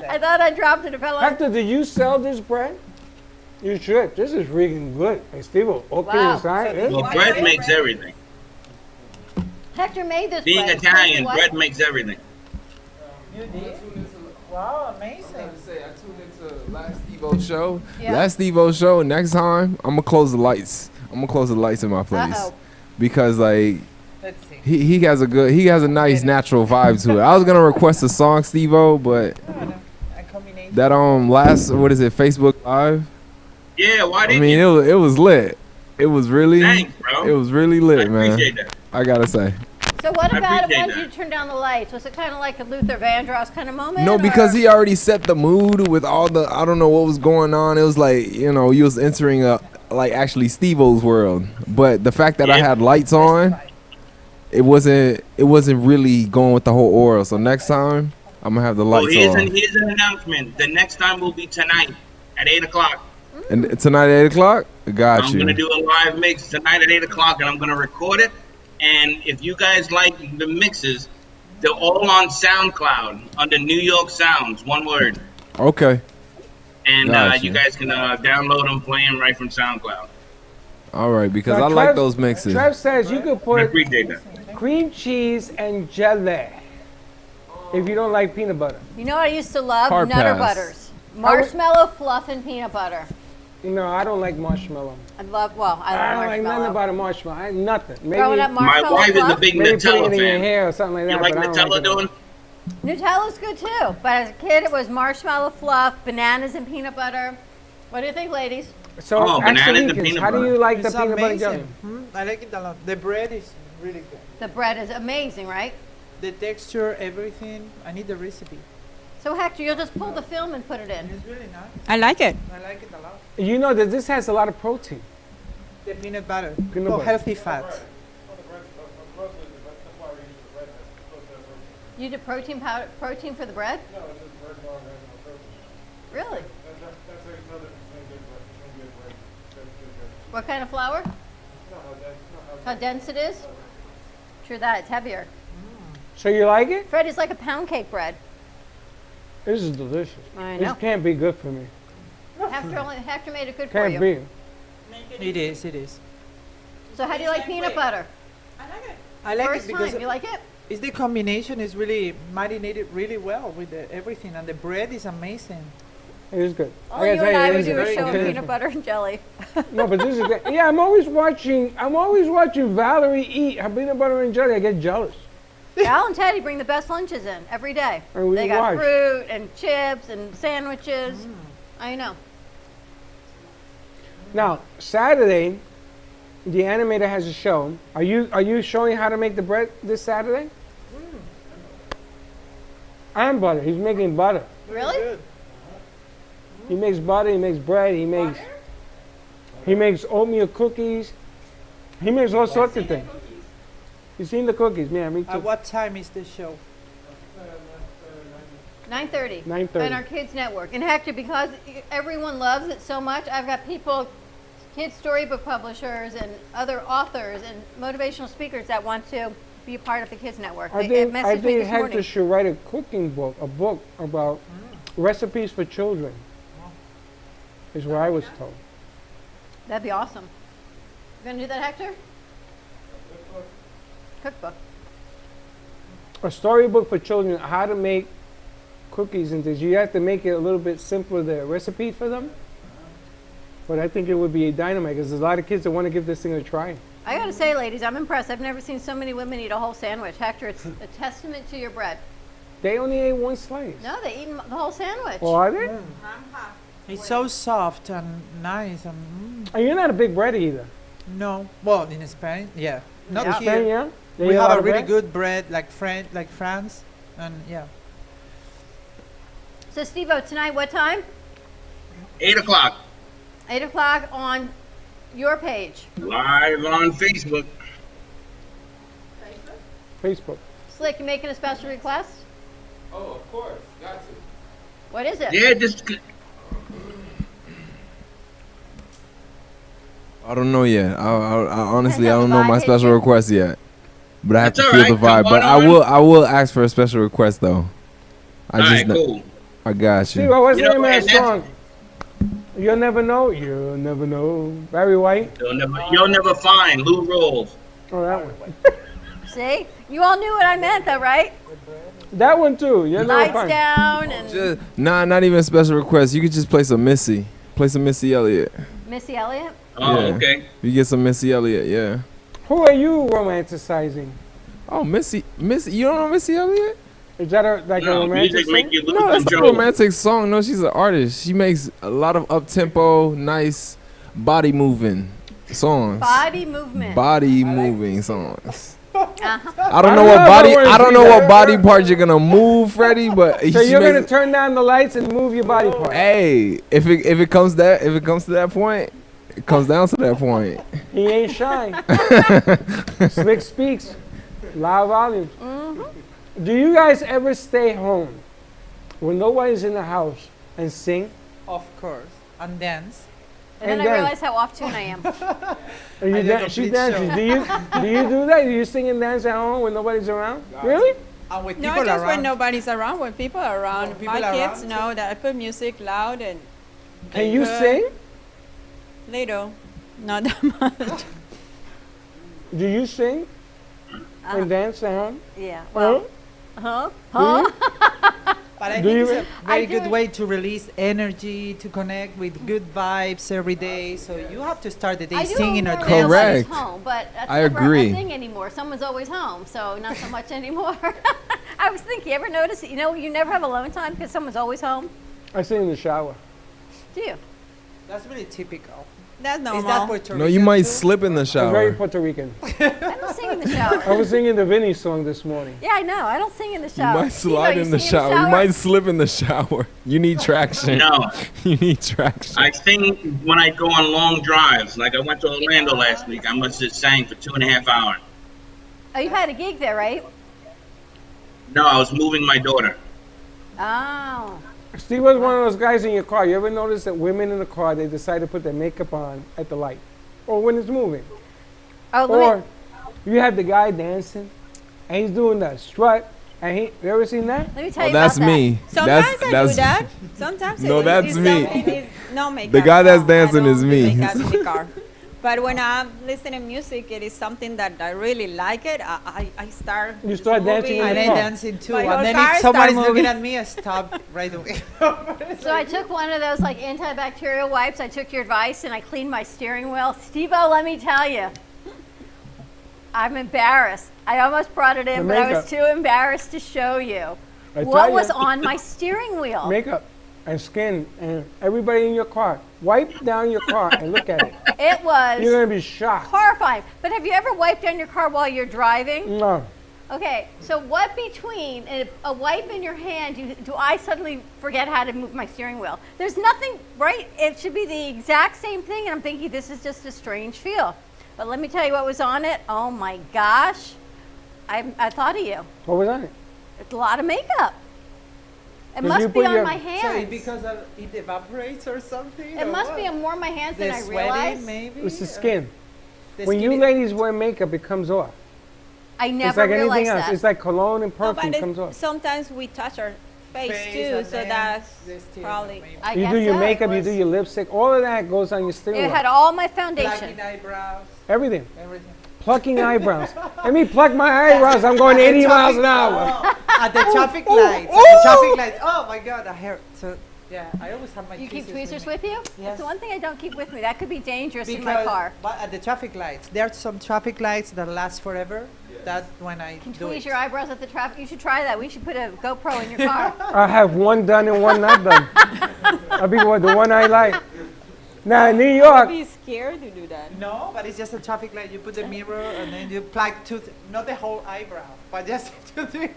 I thought I dropped it. It fell on.
Hector, do you sell this bread? You should. This is freaking good. Hey, Steve, okay
Wow.
inside.
So
Well, bread makes everything.
Hector made this
Being
bread.
Italian,
What?
bread makes everything.
You did? Wow, amazing.
I tuned into Last Steve-O show.
Yeah.
Last Steve-O show. Next time, I'm gonna close the lights. I'm gonna close the lights in my place
Uh-oh.
because like
Let's see.
he has a nice natural vibe to it. I was gonna request a song, Steve-O, but
A combination.
that last what is it, Facebook Live?
Yeah, why
I
didn't
mean,
you?
it was lit. It was really
Thanks, bro.
it was really
I
lit, man.
appreciate that.
I gotta say.
So what
I
about it
appreciate
once you
that.
turn down the lights? Was it kind of like a Luther Vandross kind of moment?
No, because
or-
he already set the mood with all the I don't know what was going on. It was like, you know, you was entering a like actually Steve-O's world. But the fact that I
Yeah.
had lights on, it wasn't really going with the whole aura. So next time I'm gonna have the
Well,
lights
here's
on.
here's an announcement. The next time will be tonight at 8 o'clock.
And tonight at 8 o'clock? Got
I'm
you.
gonna do a live mix tonight at 8 o'clock, and I'm gonna record it. And if you guys like the mixes, they're all on SoundCloud under New York Sounds, one word.
Okay.
And
Gotcha.
you guys can download them, play them right from SoundCloud.
All right, because
Now,
I like
Trev-
those mixes.
Trev says you could
I
put
appreciate that.
cream cheese and jelly if you don't like peanut butter.
You know what I used to love?
Hard
Nutter
pass.
Butters. Marshmallow fluff and peanut butter.
No, I don't like marshmallow.
I love, well, I
I
love
don't like nothing
marshmallow.
about a marshmallow. I, nothing. Maybe,
Growing up,
My
marshmallow
wife is a
fluff.
big
maybe putting
Nutella
it in your
fan.
hair or something like that.
You like
but I don't
Nutella,
like it.
doing?
Nutella's good too, but as a kid it was marshmallow fluff, bananas and peanut butter. What do you think, ladies?
So,
Oh, bananas and
Axelikis,
peanut
how do you
butter.
like the
It's
peanut butter
amazing.
jelly?
I like it a lot. The bread is really good.
The bread is amazing, right?
The texture, everything. I need the recipe.
So Hector, you'll just pull the film and put it in.
It's really nice.
I like it.
I like it a lot.
You know that this has a lot of protein.
The peanut butter.
Peanut
Oh,
butter.
healthy fat.
You did protein powder, protein for the bread? Really? What kind of flour? How dense it is? True that, it's heavier.
So you like it?
Fred is like a pound cake bread.
This is delicious.
I
This
know.
can't be good for me.
Hector made it good for
Can't
you.
be.
It is, it is.
So how do you like peanut butter?
I like
First
it because
time, you like it?
it's the combination is really marinated really well with everything, and the bread is amazing.
It is good.
All you and I
it
would
is
do
good.
is show
It is
peanut
good.
butter and jelly.
No, but this is good. Yeah, I'm always watching Valerie eat her peanut butter and jelly. I get jealous.
Al and Teddy bring the best lunches in every day.
And we
They got
watch.
fruit and chips and sandwiches. I know.
Now, Saturday, the animator has a show. Are you showing how to make the bread this Saturday? And butter. He's making butter.
Really?
He makes butter. He makes bread. He makes oatmeal cookies. He makes all sorts of things. You seen the cookies? Yeah, me too.
At what time is the show?
9:30.
9:30.
On our Kids Network. And Hector, because everyone loves it so much, I've got people, kids storybook publishers and other authors and motivational speakers that want to be a part of the Kids Network.
I
They
think
messaged me this
Hector
morning.
should write a cooking book, a book about recipes for children. Is what I was told.
That'd be awesome. You gonna do that, Hector? Cookbook.
A storybook for children, how to make cookies and things. You have to make it a little bit simpler, the recipe for them. But I think it would be a dynamite because there's a lot of kids that want to give this thing a try.
I gotta say, ladies, I'm impressed. I've never seen so many women eat a whole sandwich. Hector, it's a testament to your bread.
They only ate one slice.
No, they eat the whole sandwich.
Oh, are they?
It's so soft and nice and
And you're not a big bread eater.
no. Well, in Spain, yeah. Not
Yeah.
here.
Spain, yeah? They
We
eat
have
lot
a
of
really
bread?
good bread like France, and yeah.
So, Steve-O, tonight, what time?
8 o'clock.
8 o'clock on your page.
Live on Facebook.
Facebook.
Slick, you making a special request?
Oh, of course. Got to.
What is it?
Yeah, just
I don't know yet. I honestly, I
Has
don't know
the
my
vibe hit
special
you?
request yet. but I have
That's
to
all
feel the
right.
vibe.
Come
But
on.
I will ask for a special request though. I
All
just
right,
kn-
cool.
I got
See,
you.
what was
You
the
know,
name of
and
that
that's-
song? You'll never know. You'll never know. Barry White.
You'll never find Lou Rawls.
Oh, that one.
See? You all knew what I meant, though, right?
That one too. You'll never
Lights
find.
down and
Just, not even a special request. You could just play some Missy. Play some Missy Elliott.
Missy Elliott.
Oh,
Yeah.
okay.
You get some Missy Elliott, yeah.
Who are you romanticizing?
Oh, Missy. You don't know Missy Elliott?
Is that a
No,
romantic
music
song?
make you lose
No, that's not a
control.
romantic song. No, she's an artist. She makes a lot of up tempo, nice, body moving songs.
Body movement.
Body moving songs.
Uh-huh.
I don't know what
I
body.
wanna
I don't
see
know
that.
what body part you're gonna move, Freddie. But
So you're gonna turn down the lights and move your body part.
Hey, if it comes to that point, it comes down to that point.
He ain't shy. Slick speaks. Loud volumes. Do you guys ever stay home when nobody's in the house and sing?
Of course. And dance.
And then
And
I
then-
realized how off tune I am.
Are you
I do a
she
complete
dances.
show.
Do you do that? Do you sing and dance at home when nobody's around? Really?
And with
No,
people
just
around.
when nobody's around, when people are around.
When people
My
are
kids
around,
know that I put music loud and
Can
they
you
could.
sing?
Little, not that much.
Do you sing and dance at home?
Yeah.
Well,
Huh?
But I
Do
think
you
it's
re-
a very
I
good
do.
way to release energy, to connect with good vibes every day. So you have to start the day
I do
singing or
more when
dancing.
Correct.
nobody's home, but that's
I
never
agree.
a thing anymore. Someone's always home, so not so much anymore. I was thinking, you ever notice, you never have alone time because someone's always home?
I sing in the shower.
Do you?
That's really typical.
That's
Is that
normal.
Puerto
No, you
Rican
might
too?
slip in the
I'm very
shower.
Puerto Rican.
I don't sing in the shower.
I was singing the Vinny song this morning.
Yeah, I know. I don't sing in the
You
shower.
might
Steve-O,
slide
you
in the
sing
shower. You might slip in the shower. You need traction.
No,
You need traction.
I sing when I go on long drives. Like I went to Orlando last week. I must have sang for 2.5 hours.
Oh, you had a gig there, right?
No, I was moving my daughter.
Oh.
Steve was one of those guys in your car. You ever notice that women in the car, they decide to put their makeup on at the light? Or when it's moving?
Oh,
Or you have the guy dancing, and he's doing the strut, and you ever seen that?
let me tell
Oh,
you
that's
about that.
me.
Sometimes I
that's
do that. Sometimes
No,
I do.
that's
If
me.
something is- No makeup.
The guy that's
no, I
dancing
don't
is
do
me.
makeup in the car. But when I'm listening to music, it is something that I really like it. I start.
You start dancing in
I
the
did
car.
dancing too.
My whole
And then
car
if
start
somebody's looking
moving.
at me, I stop right away.
So I took one of those like antibacterial wipes. I took your advice and I cleaned my steering wheel. Steve-O, let me tell you, I'm embarrassed. I almost brought it in,
The
but I was
makeup.
too embarrassed to show you
I
what
tell
was
ya.
on my steering wheel.
Makeup and skin, and everybody in your car. Wipe down your car and look at it.
It was
You're going to be shocked.
horrifying. But have you ever wiped down your car while you're driving?
No.
Okay, so what between a wipe in your hand do I suddenly forget how to move my steering wheel? There's nothing, right? It should be the exact same thing, and I'm thinking this is just a strange feel. But let me tell you what was on it. Oh my gosh, I thought of you.
What was on it?
It's a lot of makeup. It
Did you
must be
put
on
your-
my
So
hands.
it because it evaporates or something?
It
or
must
what?
be on more of my hands
The
than I
sweating,
realized.
maybe?
It's the skin.
The
When
skin
you
is-
ladies wear makeup, it comes off.
I
It's
never
like anything
realized
else.
that.
It's like cologne and
No,
perfume
but
comes off.
sometimes we touch our face,
Face
too,
and
so
then
that's
the skin,
probably.
maybe.
I
You
guess
do your
so.
makeup,
It
you do
was-
your lipstick, all of that goes on your steering
It
wheel.
had all my foundation.
Blacking eyebrows,
Everything.
everything.
Plucking eyebrows. Let me pluck my eyebrows. I'm going 80 miles an hour.
At the traffic lights. At the traffic lights. Oh my God, I heard. So yeah, I always have my.
You keep
tweezers
tweezers
me.
with you?
Yes.
That's the one thing I don't keep with me. That could be dangerous in my
Because
car.
but at the traffic lights, there are some traffic lights that last forever. That's when I
Can
do
tweeze
it.
your eyebrows at the traffic. You should try that. We should put a GoPro in your car.
I have one done and one not done. I'll be the one I like. Now in New
I'd
York,
be scared to do that.
No, but it's just a traffic light. You put the mirror and then you plug not the whole eyebrow, but just two, three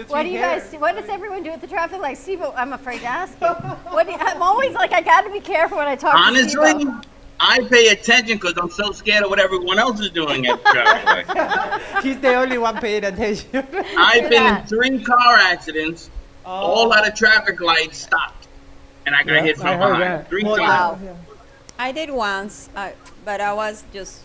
What do you
hairs.
guys? What does everyone do at the traffic light? Steve, I'm afraid to ask you. I'm always like, I got to be careful when I talk to
Honestly,
Steve-O.
I pay attention because I'm so scared of what everyone else is doing at the traffic light.
He's the only one paying attention.
I've been in
that.
3 car accidents, all at a traffic light stopped, and I got
Yeah,
hit
I
from
heard
behind
that.
3
Well,
times.
Wow.
I did once, but I was just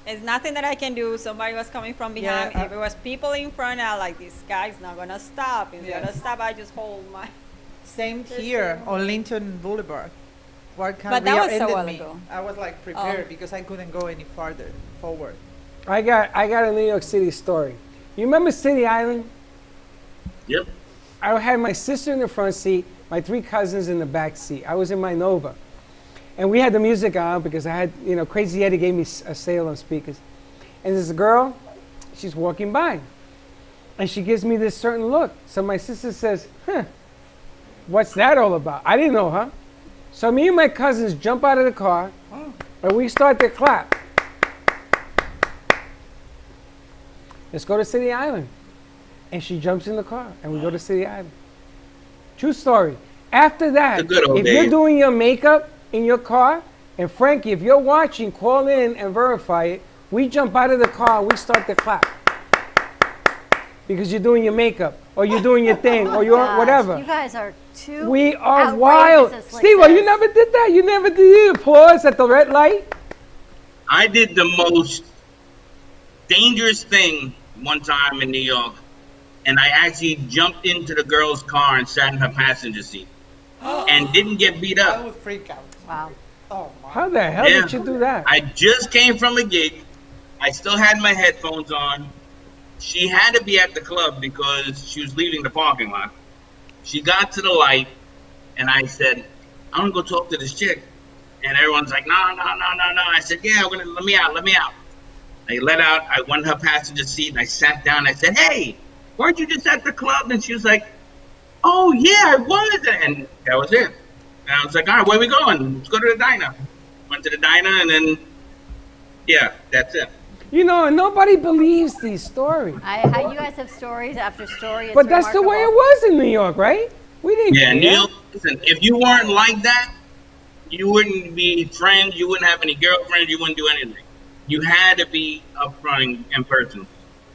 It's nothing that I can do. Somebody was coming from behind.
Yeah,
If it was people in front, I like, this guy's not gonna stop. He's
Yeah.
gonna stop. I just hold my.
Same here on Linton Boulevard. What kind
But
of
that was a
rear-ended
while
me.
ago.
I was like prepared
Oh.
because I couldn't go any farther forward.
I got a New York City story. You remember City Island?
Yep.
I had my sister in the front seat, my 3 cousins in the back seat. I was in my Nova. And we had the music on because I had, Crazy Eddie gave me a sale on speakers. And there's a girl, she's walking by. And she gives me this certain look. So my sister says, what's that all about? I didn't know, huh? So me and my cousins jump out of the car, and we start to clap. Let's go to City Island. And she jumps in the car, and we go to City Island. True story. After that,
The good old
if you're
days.
doing your makeup in your car, and Frankie, if you're watching, call in and verify it. We jump out of the car, and we start to clap. Because you're doing your makeup, or you're doing your thing, or you're
Gosh,
whatever.
You guys are too.
We are
outrageous,
wild.
as Slick
Steve, you
says.
never did that? You never did applause at the red light?
I did the most dangerous thing one time in New York, and I actually jumped into the girl's car and sat in her passenger seat, and didn't get beat
I
up.
would freak out.
Wow.
Oh my.
How the hell
Yeah.
did you do that?
I just came from a gig. I still had my headphones on. She had to be at the club because she was leaving the parking lot. She got to the light, and I said, I'm gonna go talk to this chick. And everyone's like, no. I said, yeah, let me out. I let out, I went in her passenger seat, and I sat down. I said, hey, weren't you just at the club? And she was like, oh, yeah, I was. And that was it. And I was like, all right, where we going? Let's go to the diner. Went to the diner, and then, yeah, that's it.
Nobody believes these stories.
You guys have stories after stories.
But that's the way it was in New York, right? We didn't
Yeah,
care.
Neil, listen, if you weren't like that, you wouldn't be friends, you wouldn't have any girlfriends, you wouldn't do anything. You had to be upfront in person.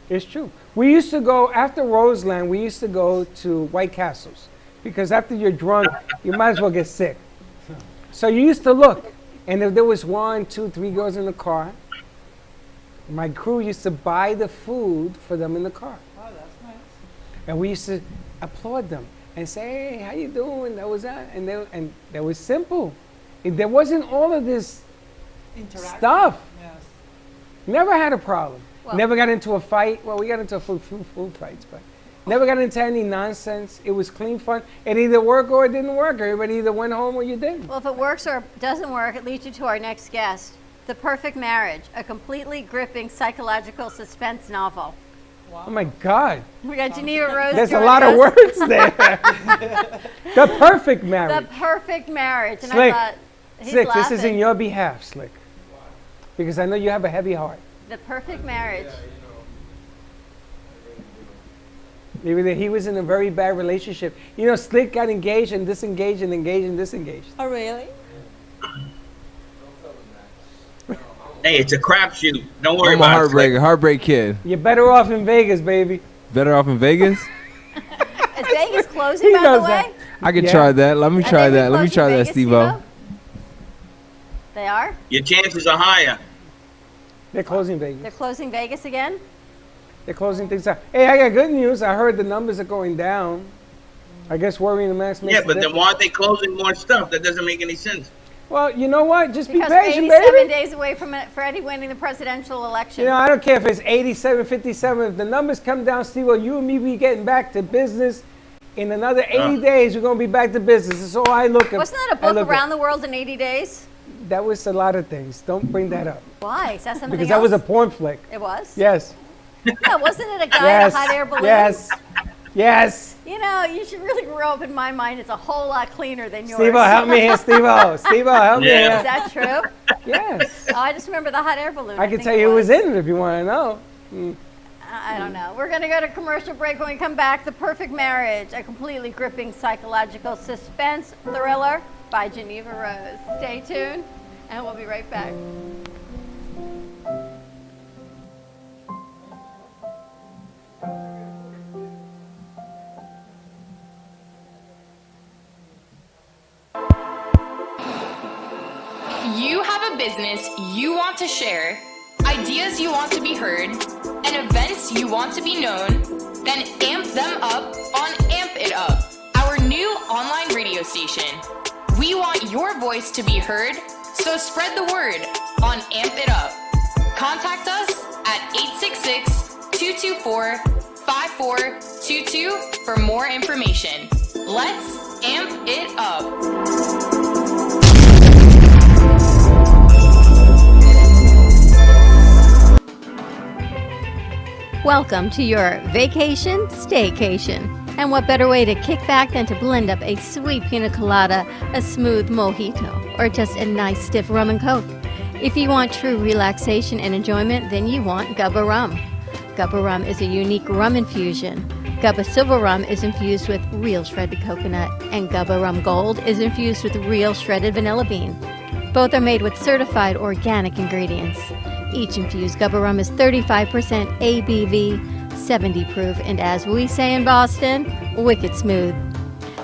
It's true. We used to go, after Roseland, we used to go to White Castles. Because after you're drunk, you might as well get sick. So you used to look. And if there was 1, 2, 3 girls in the car, my crew used to buy the food for them in the car.
Oh, that's nice.
And we used to applaud them and say, hey, how you doing? That was that. And that was simple. There wasn't all of this
Interaction.
stuff.
Yes.
Never had a problem.
Well-
Never got into a fight. Well, we got into a few food fights, but never got into any nonsense. It was clean fun. It either worked or it didn't work. Everybody either went home or you didn't.
Well, if it works or doesn't work, it leads you to our next guest. The Perfect Marriage, a completely gripping psychological suspense novel.
Oh my God.
We got Geneva Rose.
There's a
joining
lot of
us.
words there. The perfect
The
marriage.
Perfect Marriage. And
Slick.
I thought, he's
Slick, this
laughing.
is in your behalf, Slick. Because I know you have a heavy heart.
The Perfect Marriage.
Maybe he was in a very bad relationship. Slick got engaged and disengaged and engaged and disengaged.
Oh, really?
Hey, it's a crapshoot. Don't worry
I'm a
about it.
heartbreak kid.
You're better off in Vegas, baby.
Better off in Vegas?
Is Vegas closing,
He
by the
knows
way?
that.
I could
Yeah.
try that. Let me
Are
try
they
that. Let me
closing
try that,
Vegas,
Steve-O.
They are?
Your chances are higher.
They're closing Vegas.
They're closing Vegas again?
They're closing things out. Hey, I got good news. I heard the numbers are going down. I guess worrying the max makes
Yeah,
a
but then
difference.
why aren't they closing more stuff? That doesn't make any sense.
Well, you know what? Just
Because
be
we're
patient,
87
baby.
days away from Freddie winning the presidential election.
I don't care if it's 87, 57. If the numbers come down, Steve, you and me be getting back to business. In another 80 days, we're going to be back to business. That's all I look at.
Wasn't that a book, Around the World in 80 Days?
That was a lot of things. Don't bring that up.
Why? Is that something
Because
else?
that was a porn flick.
It was?
Yes.
Yeah, wasn't it a guy
Yes.
in a hot air balloon?
Yes. Yes.
You should really grow up. In my mind, it's a whole lot cleaner than yours.
Steve-O, help me here. Steve-O. Steve-O, help me
Is
here.
that true?
Yes.
Oh, I just remember the hot air balloon.
I can
think
tell
it
you who was in it if you want to know.
I don't know. We're going to go to commercial break. When we come back, The Perfect Marriage, a completely gripping psychological suspense thriller by Geneva Rose. Stay tuned, and we'll be right back.
You have a business you want to share, a ideas you want to be heard, and events you want to be known, then amp them up on Amp It Up, our new online radio station. We want your voice to be heard, so spread the word on Amp It Up. Contact us at 866-224-5422 for more information. Let's amp it up.
Welcome to your vacation staycation. And what better way to kick back than to blend up a sweet pina colada, a smooth mojito, or just a nice stiff rum and coke. If you want true relaxation and enjoyment, then you want Gubba Rum. Gubba Rum is a unique rum infusion. Gubba Silver Rum is infused with real shredded coconut, and Gubba Rum Gold is infused with real shredded vanilla bean. Both are made with certified organic ingredients. Each infused Gubba Rum is 35% ABV, 70 proof, and as we say in Boston, wicked smooth.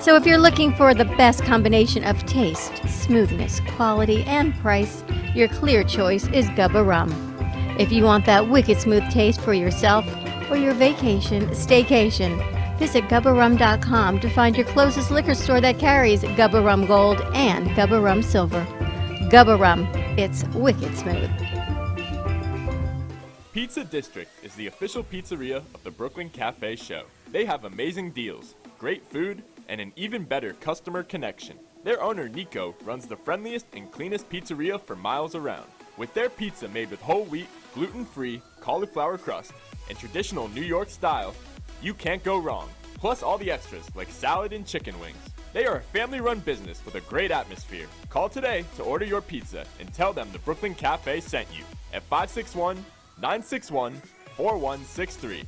So if you're looking for the best combination of taste, smoothness, quality, and price, your clear choice is Gubba Rum. If you want that wicked smooth taste for yourself or your vacation staycation, visit GubbaRum.com to find your closest liquor store that carries Gubba Rum Gold and Gubba Rum Silver. Gubba Rum, it's wicked smooth.
Pizza District is the official pizzeria of the Brooklyn Cafe Show. They have amazing deals, great food, and an even better customer connection. Their owner, Nico, runs the friendliest and cleanest pizzeria for miles around. With their pizza made with whole wheat, gluten-free, cauliflower crust, and traditional New York style, you can't go wrong. Plus all the extras like salad and chicken wings. They are a family-run business with a great atmosphere. Call today to order your pizza and tell them the Brooklyn Cafe sent you at 561-961-4163.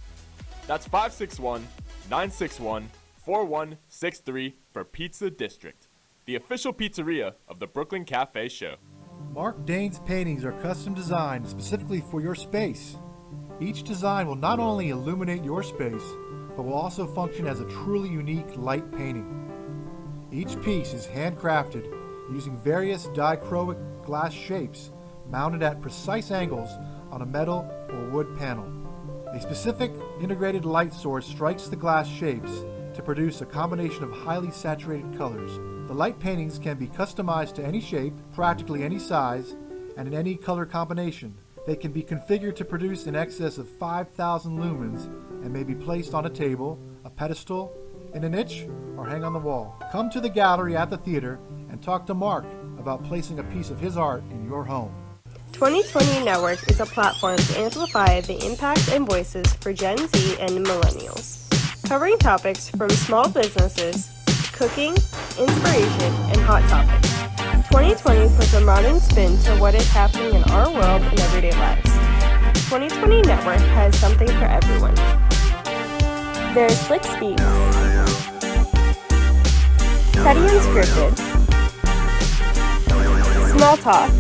That's 561-961-4163 for Pizza District, the official pizzeria of the Brooklyn Cafe Show.
Mark Dane's paintings are custom designed specifically for your space. Each design will not only illuminate your space, but will also function as a truly unique light painting. Each piece is handcrafted using various dichroic glass shapes mounted at precise angles on a metal or wood panel. A specific integrated light source strikes the glass shapes to produce a combination of highly saturated colors. The light paintings can be customized to any shape, practically any size, and in any color combination. They can be configured to produce in excess of 5,000 lumens and may be placed on a table, a pedestal, in a niche, or hang on the wall. Come to the gallery at the theater and talk to Mark about placing a piece of his art in your home.
2020 Network is a platform to amplify the impact and voices for Gen Z and millennials, covering topics from small businesses, cooking, inspiration, and hot topics. 2020 puts a modern spin to what is happening in our world and everyday lives. 2020 Network has something for everyone. There's Slick Speaks, Teddy Unscripted, Small Talk,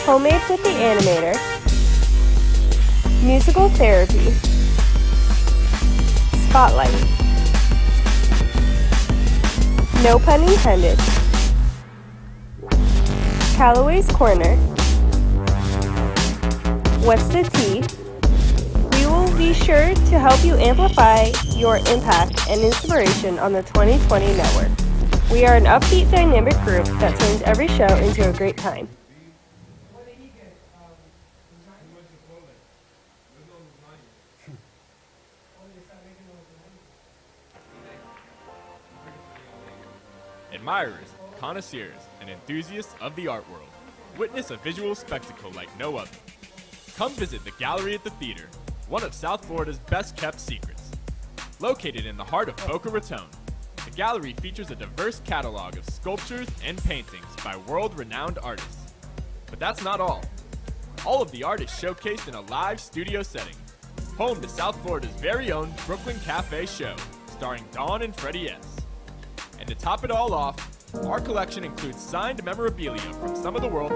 Homemade with the Animator, Musical Therapy, Spotlight, No pun intended, Callaway's Corner, What's the Tea? We will be sure to help you amplify your impact and inspiration on the 2020 Network. We are an upbeat, dynamic group that turns every show into a great time.
Admirers, connoisseurs, and enthusiasts of the art world, witness a visual spectacle like no other. Come visit the Gallery at the Theater, one of South Florida's best-kept secrets. Located in the heart of Boca Raton, the gallery features a diverse catalog of sculptures and paintings by world-renowned artists. But that's not all. All of the art is showcased in a live studio setting, home to South Florida's very own Brooklyn Cafe Show, starring Dawn and Freddie S. And to top it all off, our collection includes signed memorabilia from some of the world.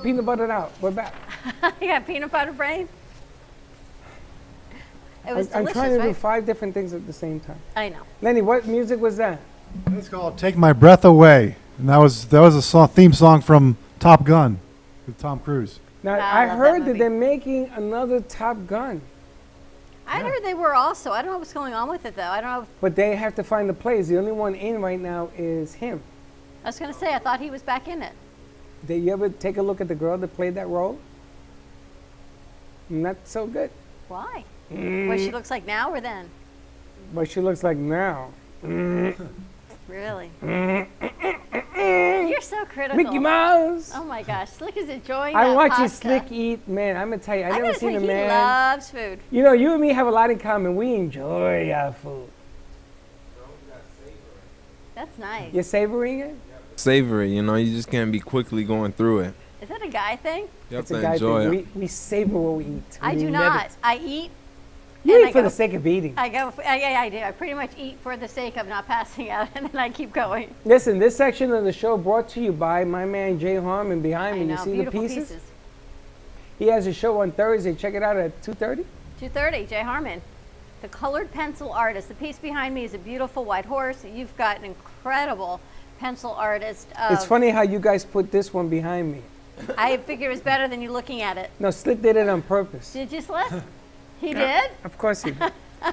peanut buttered out. We're back.
You got peanut butter brain? It was
I'm
delicious,
trying to do
right?
5 different things at the same time.
I know.
Lenny, what music was that?
It's called "Take My Breath Away," and that was a theme song from Top Gun with Tom Cruise.
Now,
I
I
love
heard
that
that
movie.
they're making another Top Gun,
I heard they were also. I don't know what's going on with it though. I don't know.
but they have to find the players. The only one in right now is him.
I was gonna say I thought he was back in it.
Did you ever take a look at the girl that played that role? Not so good.
Why? What she looks like now or then?
What she looks like now.
Really? You're so critical.
Mickey Mouse.
Oh my gosh, Slick is enjoying
I
that
watch you
pasta.
Slick eat, man. I'm gonna tell you, I never
gotta
seen a
say,
man.
He loves food.
You know, you and me have a lot in common. We enjoy our food.
That's nice.
You're savoring it?
Savor it, you know, you just can't be quickly going through it.
Is that a guy thing?
You have
It's a
to
guy
enjoy
thing.
it.
We savor what we eat.
I
We
do
never-
not. I eat.
You
and
eat
I
for
go-
the sake of eating.
I go. I do. I pretty much eat for the sake of not passing out, and then I keep going.
Listen, this section of the show brought to you by my man Jay Harmon behind
I
me.
know.
You see
Beautiful
the pieces? He has a show on Thursday. Check it out at 2:30.
2:30. Jay Harmon, the colored pencil artist. The piece behind me is a beautiful white horse. You've got an incredible pencil artist.
It's funny how you guys put this one behind me.
I figured it was better than you looking at it.
No, Slick did it on purpose.
Did you, Slick? He did?
Of course he did.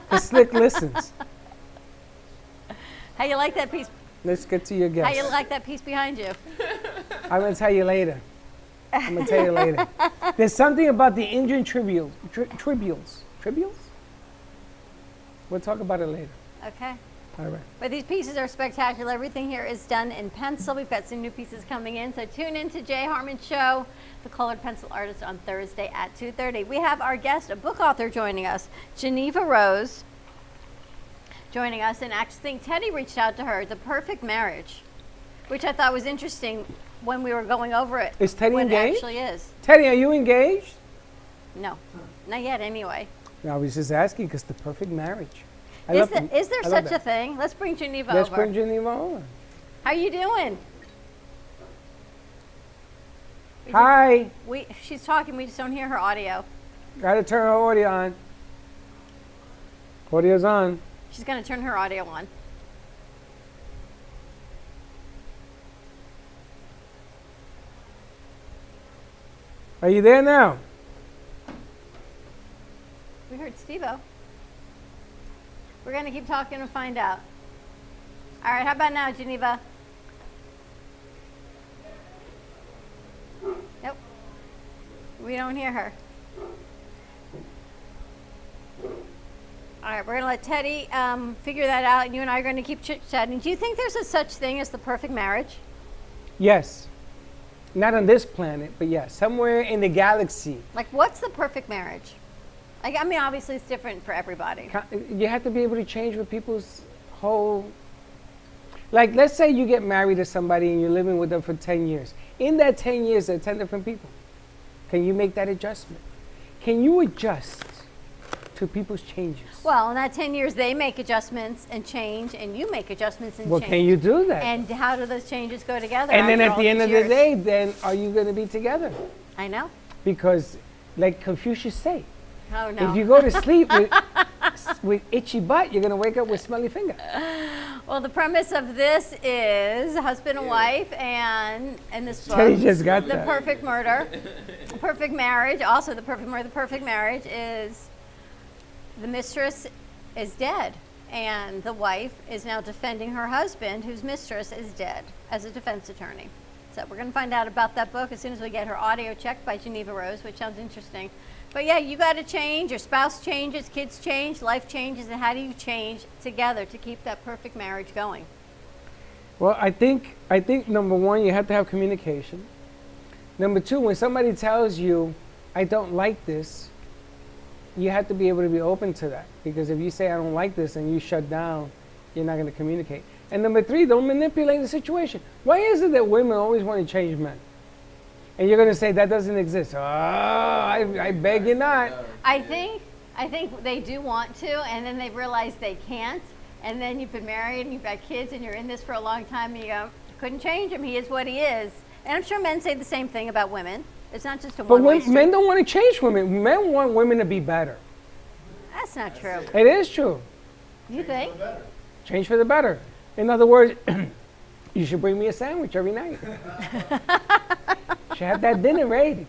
'Cause Slick listens.
How you like that piece?
Let's get to your guess.
How you like that piece behind you?
I'm gonna tell you later. I'm gonna tell you later. There's something about the Indian tribules. Tribules? We'll talk about it later.
Okay.
All right.
But these pieces are spectacular. Everything here is done in pencil. We've got some new pieces coming in. So tune in to Jay Harmon Show, the colored pencil artist, on Thursday at 2:30. We have our guest, a book author, joining us, Geneva Rose, joining us. And I think Teddy reached out to her, The Perfect Marriage, which I thought was interesting when we were going over it.
Is Teddy
what
engaged?
It actually is.
Teddy, are you engaged?
No, not yet anyway.
No, I was just asking because the perfect marriage. I love them.
Is there
I love
such a
that.
thing? Let's bring Geneva
Let's
over.
bring Geneva over.
How you doing?
Hi.
She's talking. We just don't hear her audio.
Gotta turn her audio on. Audio's on.
She's going to turn her audio on.
Are you there now?
We heard Steve-O. We're going to keep talking and find out. All right, how about now, Geneva? Nope. We don't hear her. All right, we're going to let Teddy figure that out, and you and I are going to keep chit-chatting. Do you think there's a such thing as the perfect marriage?
Yes. Not on this planet, but yes, somewhere in the galaxy.
Like, what's the perfect marriage? Like, I mean, obviously, it's different for everybody.
You have to be able to change with people's whole. Like, let's say you get married to somebody and you're living with them for 10 years. In that 10 years, there are 10 different people. Can you make that adjustment? Can you adjust to people's changes?
Well, in that 10 years, they make adjustments and change, and you make adjustments and
Well,
change.
can you do that?
And how do those changes go together?
And then
after
at
all
the end
these
of the
years?
day, then are you going to be together?
I know.
Because, like Confucius say,
Oh, no.
if you go to sleep with itchy butt, you're going to wake up with smelly finger.
Well, the premise of this is husband and wife, and in this book,
Teddy just got
the
that.
perfect murder, perfect marriage. Also, the perfect murder, the perfect marriage is the mistress is dead, and the wife is now defending her husband, whose mistress is dead, as a defense attorney. So we're going to find out about that book as soon as we get her audio checked by Geneva Rose, which sounds interesting. But yeah, you got to change. Your spouse changes, kids change, life changes, and how do you change together to keep that perfect marriage going?
Well, I think number one, you have to have communication. Number two, when somebody tells you, I don't like this, you have to be able to be open to that. Because if you say, I don't like this, and you shut down, you're not going to communicate. And number three, don't manipulate the situation. Why is it that women always want to change men? And you're going to say that doesn't exist. Oh, I beg you not.
I think they do want to, and then they realize they can't. And then you've been married and you've got kids and you're in this for a long time and you go, couldn't change him. He is what he is. And I'm sure men say the same thing about women. It's not just a
But
one-way street.
men don't want to change women. Men want women to be better.
That's not true.
It is true.
You think?
Change for the better. In other words, you should bring me a sandwich every night. Should have that dinner ready.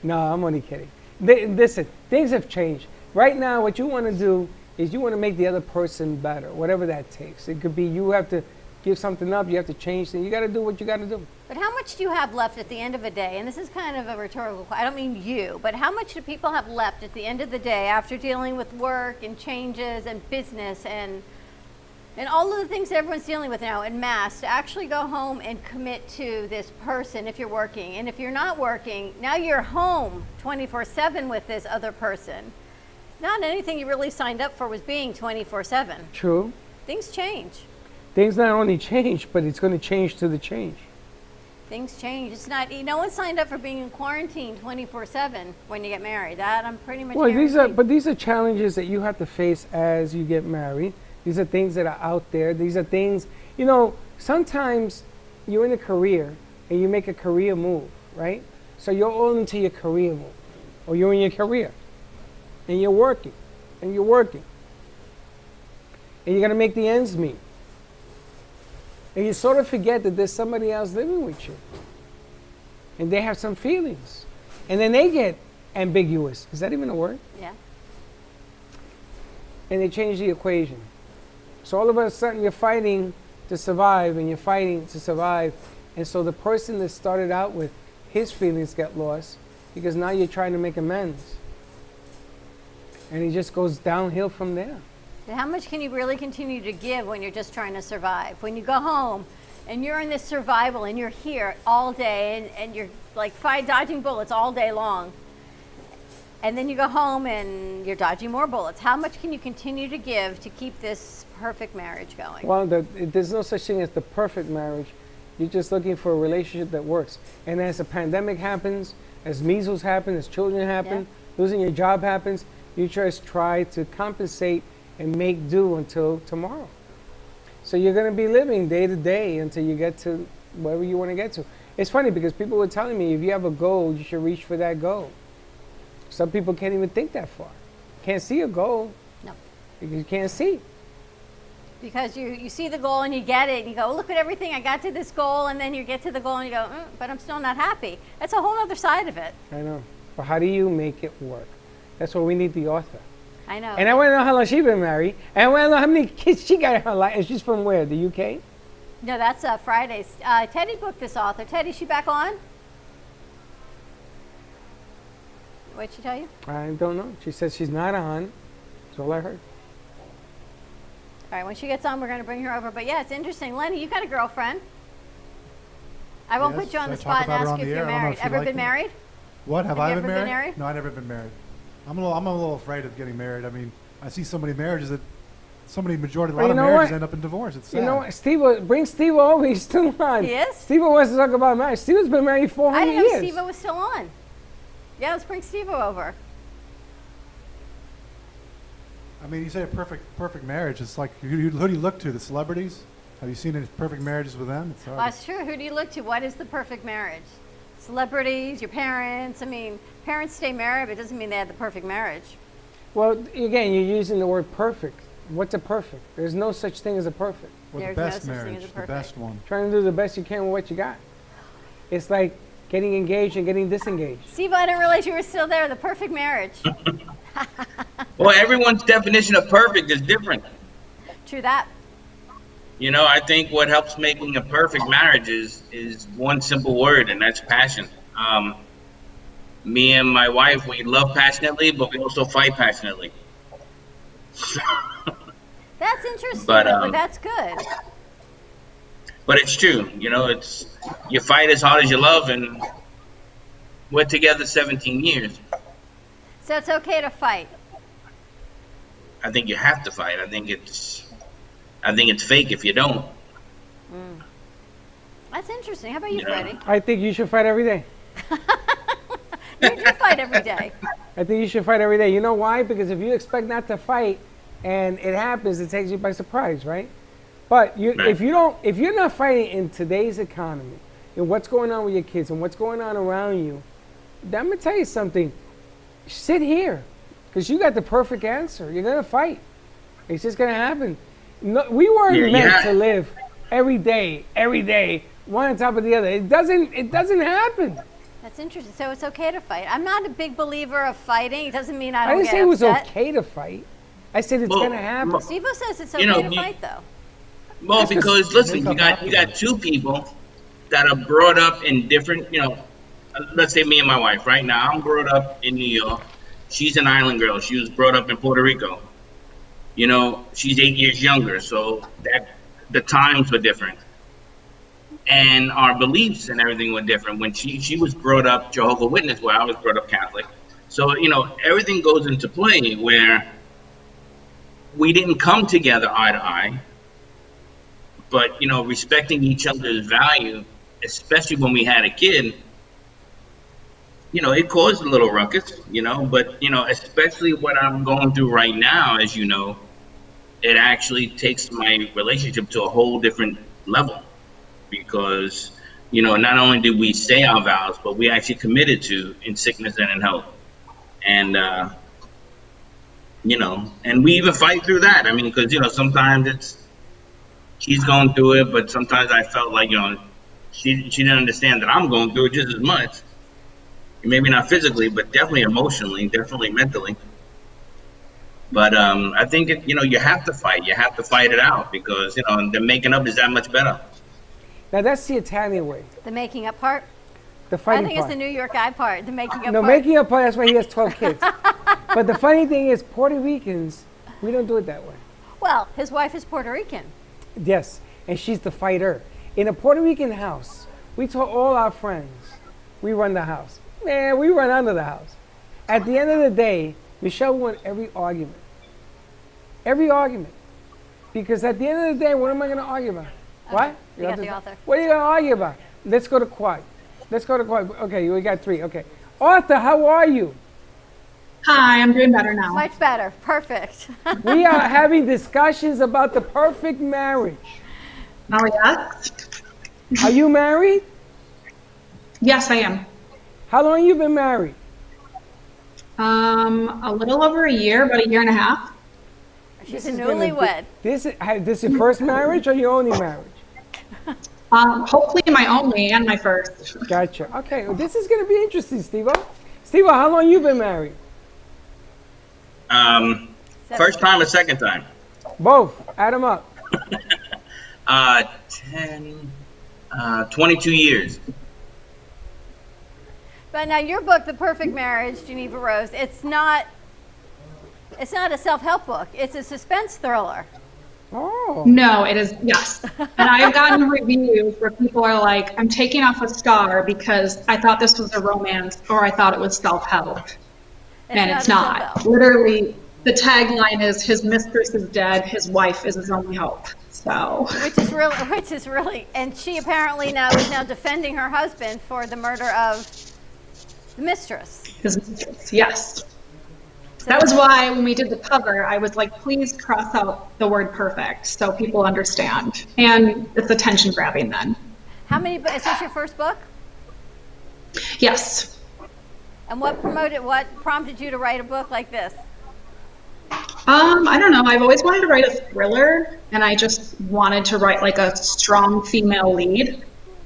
No, I'm only kidding. Listen, things have changed. Right now, what you want to do is you want to make the other person better, whatever that takes. It could be you have to give something up, you have to change things. You got to do what you got to do.
But how much do you have left at the end of a day? And this is kind of a rhetorical question. I don't mean you, but how much do people have left at the end of the day after dealing with work and changes and business and all of the things that everyone's dealing with now en masse to actually go home and commit to this person if you're working? And if you're not working, now you're home 24/7 with this other person. Not anything you really signed up for was being 24/7.
True.
Things change.
Things not only change, but it's going to change to the change.
Things change. It's not, no one signed up for being in quarantine 24/7 when you get married. That I'm pretty much
Well,
guaranteed.
these are challenges that you have to face as you get married. These are things that are out there. These are things, sometimes you're in a career and you make a career move, right? So you're all into your career move, or you're in your career and you're working and you're working and you're going to make the ends meet. And you sort of forget that there's somebody else living with you. And they have some feelings. And then they get ambiguous. Is that even a word?
Yeah.
And they change the equation. So all of a sudden you're fighting to survive and you're fighting to survive. And so the person that started out with his feelings get lost because now you're trying to make amends. And it just goes downhill from there.
And how much can you really continue to give when you're just trying to survive? When you go home and you're in this survival and you're here all day and you're like dodging bullets all day long. And then you go home and you're dodging more bullets. How much can you continue to give to keep this perfect marriage going?
Well, there's no such thing as the perfect marriage. You're just looking for a relationship that works. And as a pandemic happens, as measles happen, as children happen, losing your job happens, you just try to compensate and make do until tomorrow. So you're going to be living day to day until you get to wherever you want to get to. It's funny because people were telling me if you have a goal, you should reach for that goal. Some people can't even think that far. Can't see a goal.
No.
Because you can't see.
Because you see the goal and you get it and you go, oh, look at everything, I got to this goal, and then you get to the goal and you go, but I'm still not happy. That's a whole other side of it.
I know. But how do you make it work? That's where we need the author.
I know.
And I want to know how long she's been married. And I want to know how many kids she got in her life. And she's from where? The UK?
No, that's Fridays. Teddy booked this author. Teddy, is she back on? What'd she tell you?
I don't know. She says she's not on. That's all I heard.
All right, when she gets on, we're going to bring her over. But yeah, it's interesting. Lenny, you got a girlfriend. I won't
Yes,
put you on
should
the
I talk
spot and
about her
ask
on
you if
the
you're
air? I don't know
married.
if she
Ever
liked
been
it.
married?
What, have
Have
I
you
been
ever been
married?
married?
No, I've never been married. I'm a little afraid of getting married. I mean, I see so many marriages that a lot
Well, you
of
know
marriages
what?
end up in divorce. It's sad.
You know what? Bring Steve over. He's still on.
He is?
Steve wants to talk about marriage. Steve's been married
I
400
didn't know
years.
Steve was still on. Yeah, let's bring Steve over.
I mean, you say a perfect marriage. It's like, who do you look to? The celebrities? Have you seen any perfect marriages with them? It's hard.
Well, that's true. Who do you look to? What is the perfect marriage? Celebrities, your parents. I mean, parents stay married, but it doesn't mean they had the perfect marriage.
Well, again, you're using the word perfect. What's a perfect? There's no such thing as a perfect.
Or the
There's no
best
such thing as
marriage,
a
the
perfect.
best one.
Trying to do the best you can with what you got. It's like getting engaged and getting disengaged.
Steve, I didn't realize you were still there. The perfect marriage.
Well, everyone's definition of perfect is different.
True that.
You know, I think what helps making a perfect marriage is one simple word, and that's passion. Me and my wife, we love passionately, but we also fight passionately.
That's interesting,
But,
but that's good.
But it's true, you know, it's you fight as hard as you love, and we're together 17 years.
So it's okay to fight.
I think you have to fight. I think it's fake if you don't.
That's interesting. How about you,
You know.
Freddie?
I think you should fight every day.
You do fight every day.
I think you should fight every day. You know why? Because if you expect not to fight and it happens, it takes you by surprise, right? But if you're not fighting in today's economy, and what's going on with your kids and what's going on around you, I'm gonna tell you something. Sit here, because you got the perfect answer. You're gonna fight. It's just gonna happen. No, we weren't meant to live every day, one on top of the other. It doesn't happen.
That's interesting. So it's okay to fight. I'm not a big believer of fighting. It doesn't mean I
I
don't
didn't
get
say it was
upset.
okay to fight. I said it's gonna happen.
Steve says it's
You
okay
know,
to fight, though.
Well, because listen, you got two people that are brought up in different, let's say me and my wife. Right now, I'm brought up in New York. She's an island girl. She was brought up in Puerto Rico. She's 8 years younger, so that the times were different, and our beliefs and everything were different. When she was brought up Jehovah's Witness, where I was brought up Catholic. So everything goes into play where we didn't come together eye to eye. But, respecting each other's value, especially when we had a kid, it caused a little ruckus, but, especially what I'm going through right now, as you know, it actually takes my relationship to a whole different level because, not only did we say our vows, but we actually committed to in sickness and in health. And, and we even fight through that. I mean, because, sometimes she's going through it, but sometimes I felt like, she didn't understand that I'm going through it just as much. Maybe not physically, but definitely emotionally, definitely mentally. But I think, you have to fight. You have to fight it out because, the making up is that much better.
Now, that's the Italian way.
The making up part?
The fighting
I think
part.
it's the New York guy part, the making up
No,
part.
making up part, that's why he has 12 kids. But the funny thing is, Puerto Ricans, we don't do it that way.
Well, his wife is Puerto Rican.
Yes, and she's the fighter. In a Puerto Rican house, we told all our friends, we run the house. Man, we run under the house. At the end of the day, Michelle won every argument. Every argument. Because at the end of the day, what am I going to argue about? What?
You got the author.
What are you going to argue about? Let's go to quad. Okay, we got 3. Okay. Arthur, how are you?
Hi, I'm doing better now.
Much better. Perfect.
We are having discussions about the perfect marriage.
Oh, yes?
Are you married?
Yes, I am.
How long you been married?
A little over a year, about a year and a half.
She's a newlywed.
This is your first marriage or your only marriage?
Hopefully my only and my first.
Gotcha. Okay, well, this is going to be interesting, Steve-O. Steve-O, how long you been married?
First time or second time?
Both. Add them up.
22 years.
But now your book, The Perfect Marriage, Geneva Rose, it's not a self-help book. It's a suspense thriller.
Oh.
No, it is, yes. And I've gotten reviews where people are like, I'm taking off a star because I thought this was a romance or I thought it was self-help. And it's not. Literally, the tagline is his mistress is dead, his wife is his only hope. So. Which
is really, and she apparently is now defending her husband for the murder of the mistress.
His mistress, yes. So that was why when we did the cover, I was like, please cross out the word perfect so people understand. And it's attention grabbing then.
How many, is this your first book?
Yes.
And what prompted you to write a book like this?
I don't know. I've always wanted to write a thriller, and I just wanted to write like a strong female lead.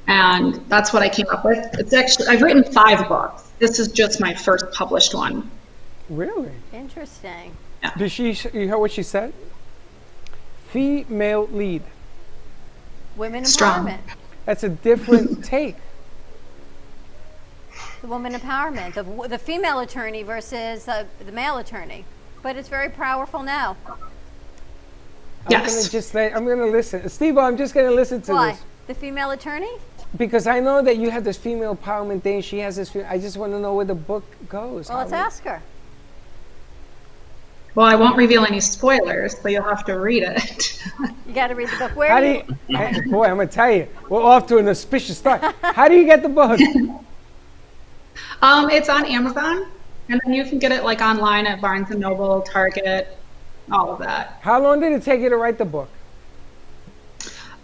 And that's what I came up with. It's actually, I've written 5 books. This is just my first published one.
Really?
Interesting.
Yeah. You heard what she said? Female lead.
Women empowerment.
Strong.
That's a different take.
The woman empowerment, the female attorney versus the male attorney. But it's very powerful now.
Yes.
I'm going to listen. Steve, I'm just going to listen to
Why?
this.
The female attorney?
Because I know that you have this female empowerment thing. She has this. I just want to know where the book goes.
Well, let's ask her.
Well, I won't reveal any spoilers, so you'll have to read it.
You got to read the book.
Boy, I'm going to tell you, we're off to an auspicious start. How do you get the book?
It's on Amazon, and then you can get it like online at Barnes & Noble, Target, all of that.
How long did it take you to write the book?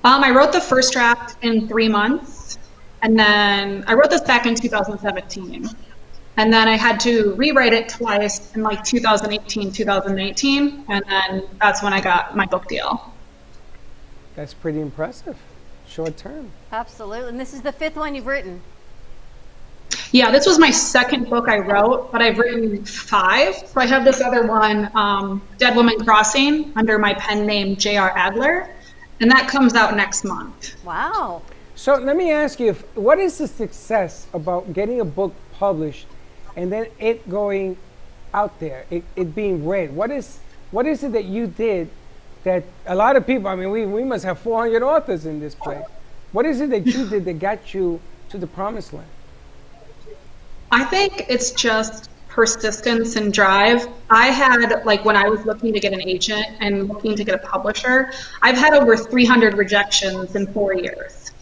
I wrote the first draft in 3 months, and then I wrote this back in 2017. And then I had to rewrite it twice in like 2018, 2019. And then that's when I got my book deal.
That's pretty impressive. Short term.
Absolutely. And this is the 5th one you've written.
Yeah, this was my second book I wrote, but I've written 5. So I have this other one, Dead Woman Crossing, under my pen name J.R. Adler. And that comes out next month.
Wow.
So let me ask you, what is the success about getting a book published and then it going out there, it being read? What is it that you did that a lot of people, I mean, we must have 400 authors in this place. What is it that you did that got you to the promised land?
I think it's just persistence and drive. I had, like, when I was looking to get an agent and looking to get a publisher, I've had over 300 rejections in 4 years.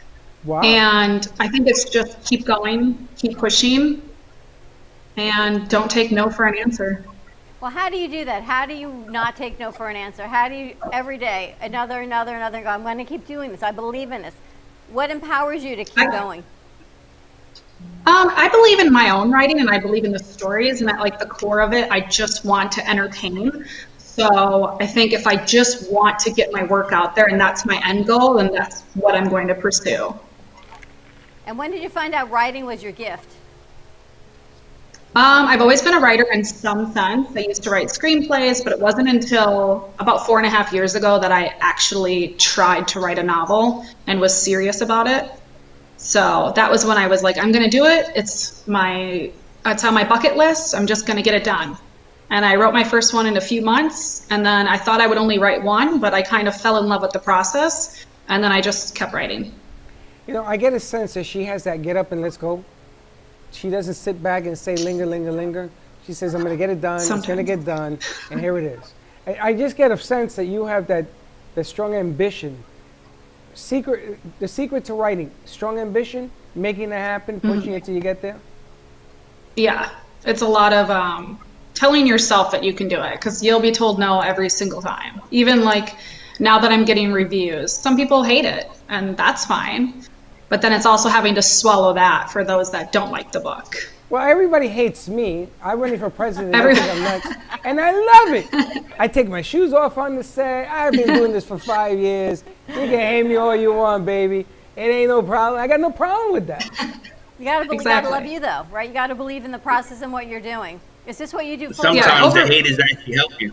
Wow.
And I think it's just keep going, keep pushing, and don't take no for an answer.
Well, how do you do that? How do you not take no for an answer? How do you, every day, another, go, I'm going to keep doing this. I believe in this. What empowers you to keep going?
I believe in my own writing, and I believe in the stories, and at like the core of it, I just want to entertain. So I think if I just want to get my work out there and that's my end goal, then that's what I'm going to pursue.
And when did you find out writing was your gift?
I've always been a writer in some sense. I used to write screenplays, but it wasn't until about 4.5 years ago that I actually tried to write a novel and was serious about it. So that was when I was like, I'm going to do it. It's on my bucket list. I'm just going to get it done. And I wrote my first one in a few months, and then I thought I would only write one, but I kind of fell in love with the process, and then I just kept writing.
You know, I get a sense that she has that get up and let's go. She doesn't sit back and say linger, linger, linger. She says, I'm going to get it done. It's going to get done. And here it is. I just get a sense that you have that strong ambition. The secret to writing, strong ambition, making it happen, pushing it till you get there.
Yeah, it's a lot of telling yourself that you can do it, because you'll be told no every single time. Even like now that I'm getting reviews, some people hate it, and that's fine. But then it's also having to swallow that for those that don't like the book.
Well, everybody hates me. I'm running for president. I think I'm nuts. And I love it. I take my shoes off on the set. I've been doing this for 5 years. You can hate me all you want, baby. It ain't no problem. I got no problem with that.
You gotta love you though, right? You gotta believe in the process and what you're doing. Is this what you do?
Sometimes the haters actually help you.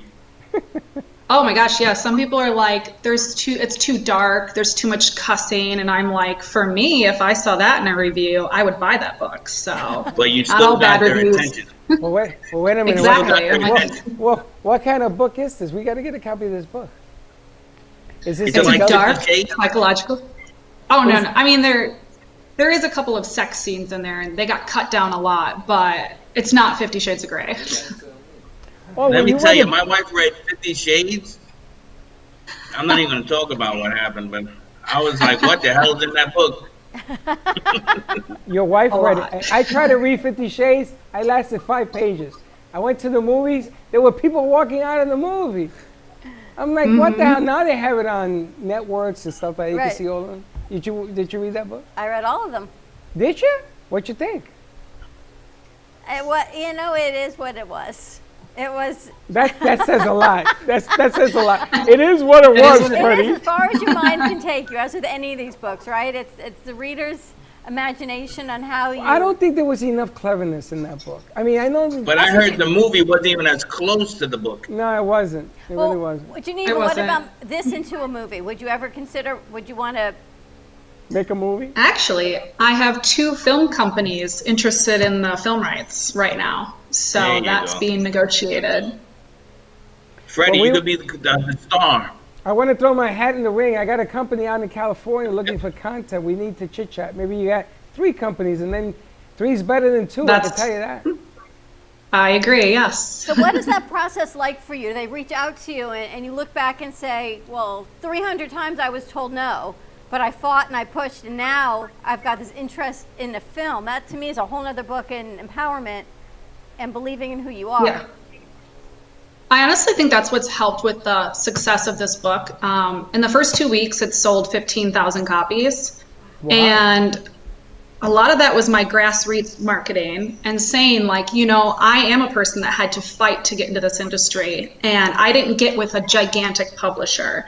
Oh my gosh, yeah. Some people are like, it's too dark, there's too much cussing, and I'm like, for me, if I saw that in a review, I would buy that book. So,
but you still got their attention.
Well, wait a minute.
Exactly.
What kind of book is this? We got to get a copy of this book. Is this
like dark, psychological? Oh no. I mean, there is a couple of sex scenes in there, and they got cut down a lot, but it's not 50 Shades of Grey.
Let me tell you, my wife read 50 Shades. I'm not even going to talk about what happened, but I was like, what the hell is in that book?
Your wife read it. I tried to read 50 Shades. I lasted 5 pages. I went to the movies. There were people walking out of the movie. I'm like, what the hell? Now they have it on networks and stuff like that. You can see all of them. Did you read that book?
I read all of them.
Did you? What'd you think?
It is what it was. It was.
That says a lot. That says a lot. It is what it was, Freddie.
As far as your mind can take you, as with any of these books, right? It's the reader's imagination on how you.
I don't think there was enough cleverness in that book. I mean, I know.
But I heard the movie wasn't even as close to the book.
No, it wasn't. It really wasn't.
What about this into a movie? Would you ever consider? Would you want to?
Make a movie?
Actually, I have 2 film companies interested in the film rights right now. So that's being negotiated.
Freddie, you could be the star.
I want to throw my hat in the ring. I got a company out in California looking for content. We need to chit chat. Maybe you got 3 companies, and then 3's better than 2. I can tell you that.
I agree, yes.
So what is that process like for you? They reach out to you, and you look back and say, well, 300 times I was told no. But I fought and I pushed, and now I've got this interest in the film. That to me is a whole other book in empowerment and believing in who you are.
Yeah. I honestly think that's what's helped with the success of this book. In the first 2 weeks, it sold 15,000 copies. Wow. And a lot of that was my grassroots marketing and saying like, you know, I am a person that had to fight to get into this industry, and I didn't get with a gigantic publisher.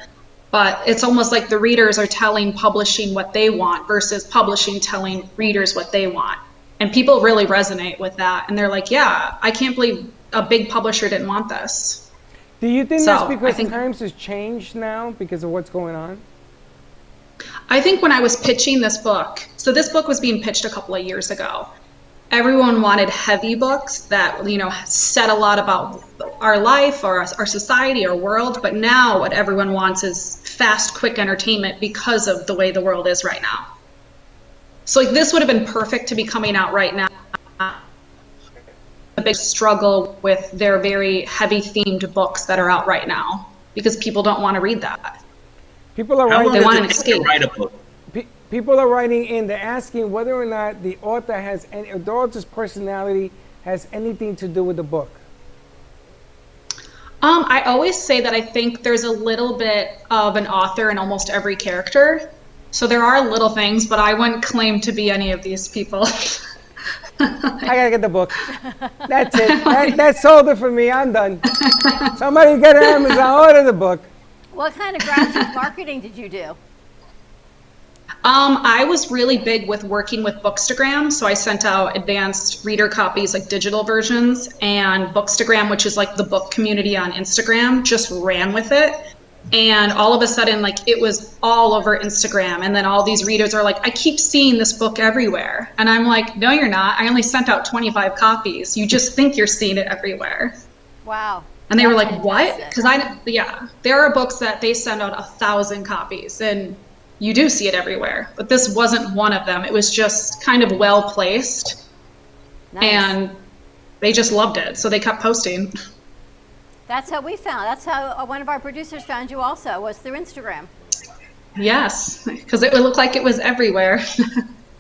But it's almost like the readers are telling publishing what they want versus publishing telling readers what they want. And people really resonate with that. And they're like, yeah, I can't believe a big publisher didn't want this.
Do you think
So,
that's
I
because
think-
times has changed now because of what's going on?
I think when I was pitching this book, so this book was being pitched a couple of years ago. Everyone wanted heavy books that, you know, said a lot about our life or our society, our world. But now what everyone wants is fast, quick entertainment because of the way the world is right now. So like this would have been perfect to be coming out right now. A big struggle with their very heavy themed books that are out right now because people don't want to read that.
People are
How long
writing.
They want an
does it take to
escape.
write a book?
People are writing in. They're asking whether or not the author has any, the author's personality has anything to do with the book.
I always say that I think there's a little bit of an author in almost every character. So there are little things, but I wouldn't claim to be any of these people.
I gotta get the book. That's it. That sold it for me. I'm done. Somebody get an Amazon, order the book.
What kind of grassroots marketing did you do?
I was really big with working with Bookstagram, so I sent out advanced reader copies, like digital versions, and Bookstagram, which is like the book community on Instagram, just ran with it. And all of a sudden, like it was all over Instagram, and then all these readers are like, I keep seeing this book everywhere. And I'm like, no, you're not. I only sent out 25 copies. You just think you're seeing it everywhere.
Wow.
And they were
That's
like, what?
fantastic.
Because there are books that they send out 1,000 copies, and you do see it everywhere. But this wasn't one of them. It was just kind of well placed,
Nice.
and they just loved it, so they kept posting.
That's how we found. That's how one of our producers found you also, was through Instagram.
Yes, because it would look like it was everywhere.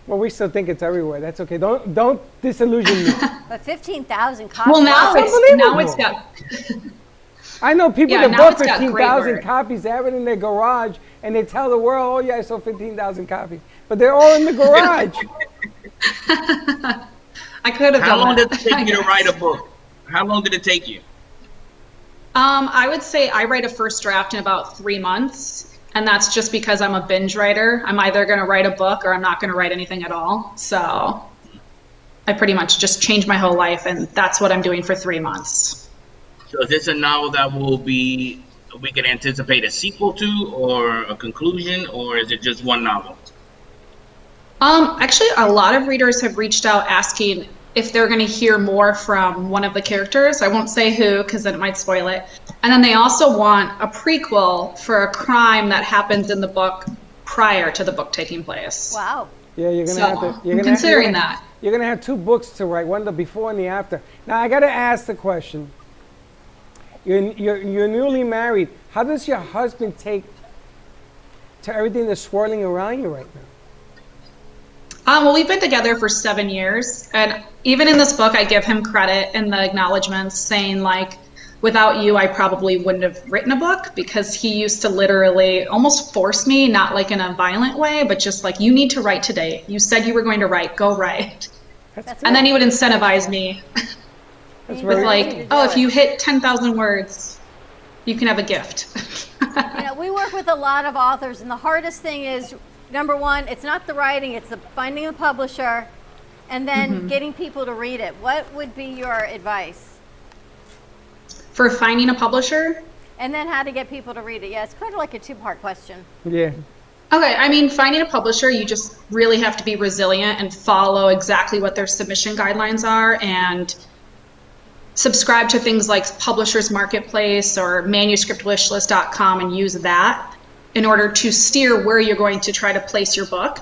Well, we still think it's everywhere. That's okay. Don't disillusion me.
But 15,000 copies.
Well, now
That's
it's got.
I know people
Yeah,
that
now
bought
it's got great
15,000
word.
copies. They have it in their garage, and they tell the world, "Oh yeah, I sold 15,000 copies." But they're all in the garage.
I could have
How
done
long
that.
did it take you to write a book? How long did it take you?
I would say I write a first draft in about 3 months, and that's just because I'm a binge writer. I'm either going to write a book or I'm not going to write anything at all. So I pretty much just changed my whole life, and that's what I'm doing for 3 months.
So is this a novel that we can anticipate a sequel to, or a conclusion, or is it just one novel?
Actually, a lot of readers have reached out asking if they're going to hear more from one of the characters. I won't say who because then it might spoil it. And then they also want a prequel for a crime that happens in the book prior to the book taking place.
Wow.
Yeah, you're gonna
So,
have to. You're
I'm
gonna
considering
you're gonna-
that.
You're gonna have 2 books to write, one the before and the after. Now I gotta ask the question. You're newly married. How does your husband take to everything that's swirling around you right now?
Well, we've been together for 7 years, and even in this book, I give him credit in the acknowledgments, saying like, without you, I probably wouldn't have written a book, because he used to literally almost force me, not like in a violent way, but just like, you need to write today. You said you were going to write, go write. And then he would incentivize me
That's
with
very
like, oh, if you hit 10,000 words, you can have a gift.
You know, we work with a lot of authors, and the hardest thing is, number one, it's not the writing, it's the finding a publisher, and then getting people to read it. What would be your advice?
For finding a publisher?
And then how to get people to read it. Yeah, it's kind of like a 2-part question.
Yeah.
Okay, I mean, finding a publisher, you just really have to be resilient and follow exactly what their submission guidelines are, and subscribe to things like Publishers Marketplace or manuscriptwishlist.com and use that in order to steer where you're going to try to place your book.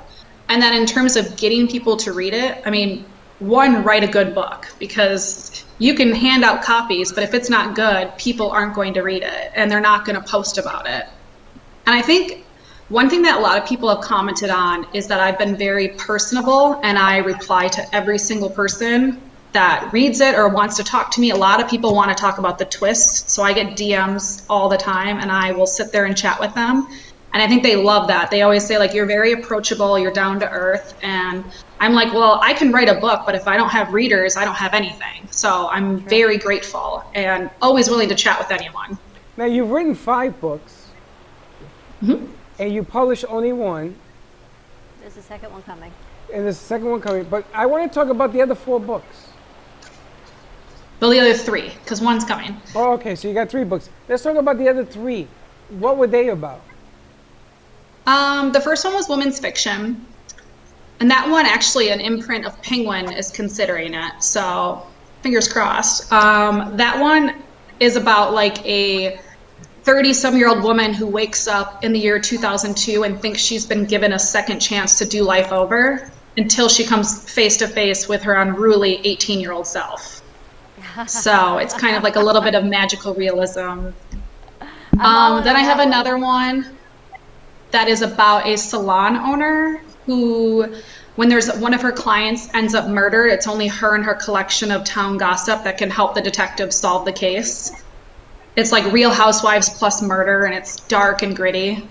And then in terms of getting people to read it, I mean, one, write a good book, because you can hand out copies, but if it's not good, people aren't going to read it and they're not going to post about it. And I think one thing that a lot of people have commented on is that I've been very personable, and I reply to every single person that reads it or wants to talk to me. A lot of people want to talk about the twists, so I get DMs all the time, and I will sit there and chat with them. And I think they love that. They always say, like, you're very approachable, you're down to earth. And I'm like, well, I can write a book, but if I don't have readers, I don't have anything. So I'm very grateful and always willing to chat with anyone.
Now, you've written 5 books,
Mm-hmm.
and you published only 1,
There's a second one coming.
and there's a second one coming. But I want to talk about the other 4 books.
Well, the other 3, because one's coming.
Oh, okay, so you got 3 books. Let's talk about the other 3. What were they about?
The first one was women's fiction. And that one, actually, an imprint of Penguin is considering it. So fingers crossed. That one is about like a 30-some-year-old woman who wakes up in the year 2002 and thinks she's been given a second chance to do life over until she comes face to face with her unruly 18-year-old self. So it's kind of like a little bit of magical realism. Then I have another one that is about a salon owner who, when there's one of her clients ends up murdered, it's only her and her collection of town gossip that can help the detective solve the case. It's like Real Housewives plus murder, and it's dark and gritty.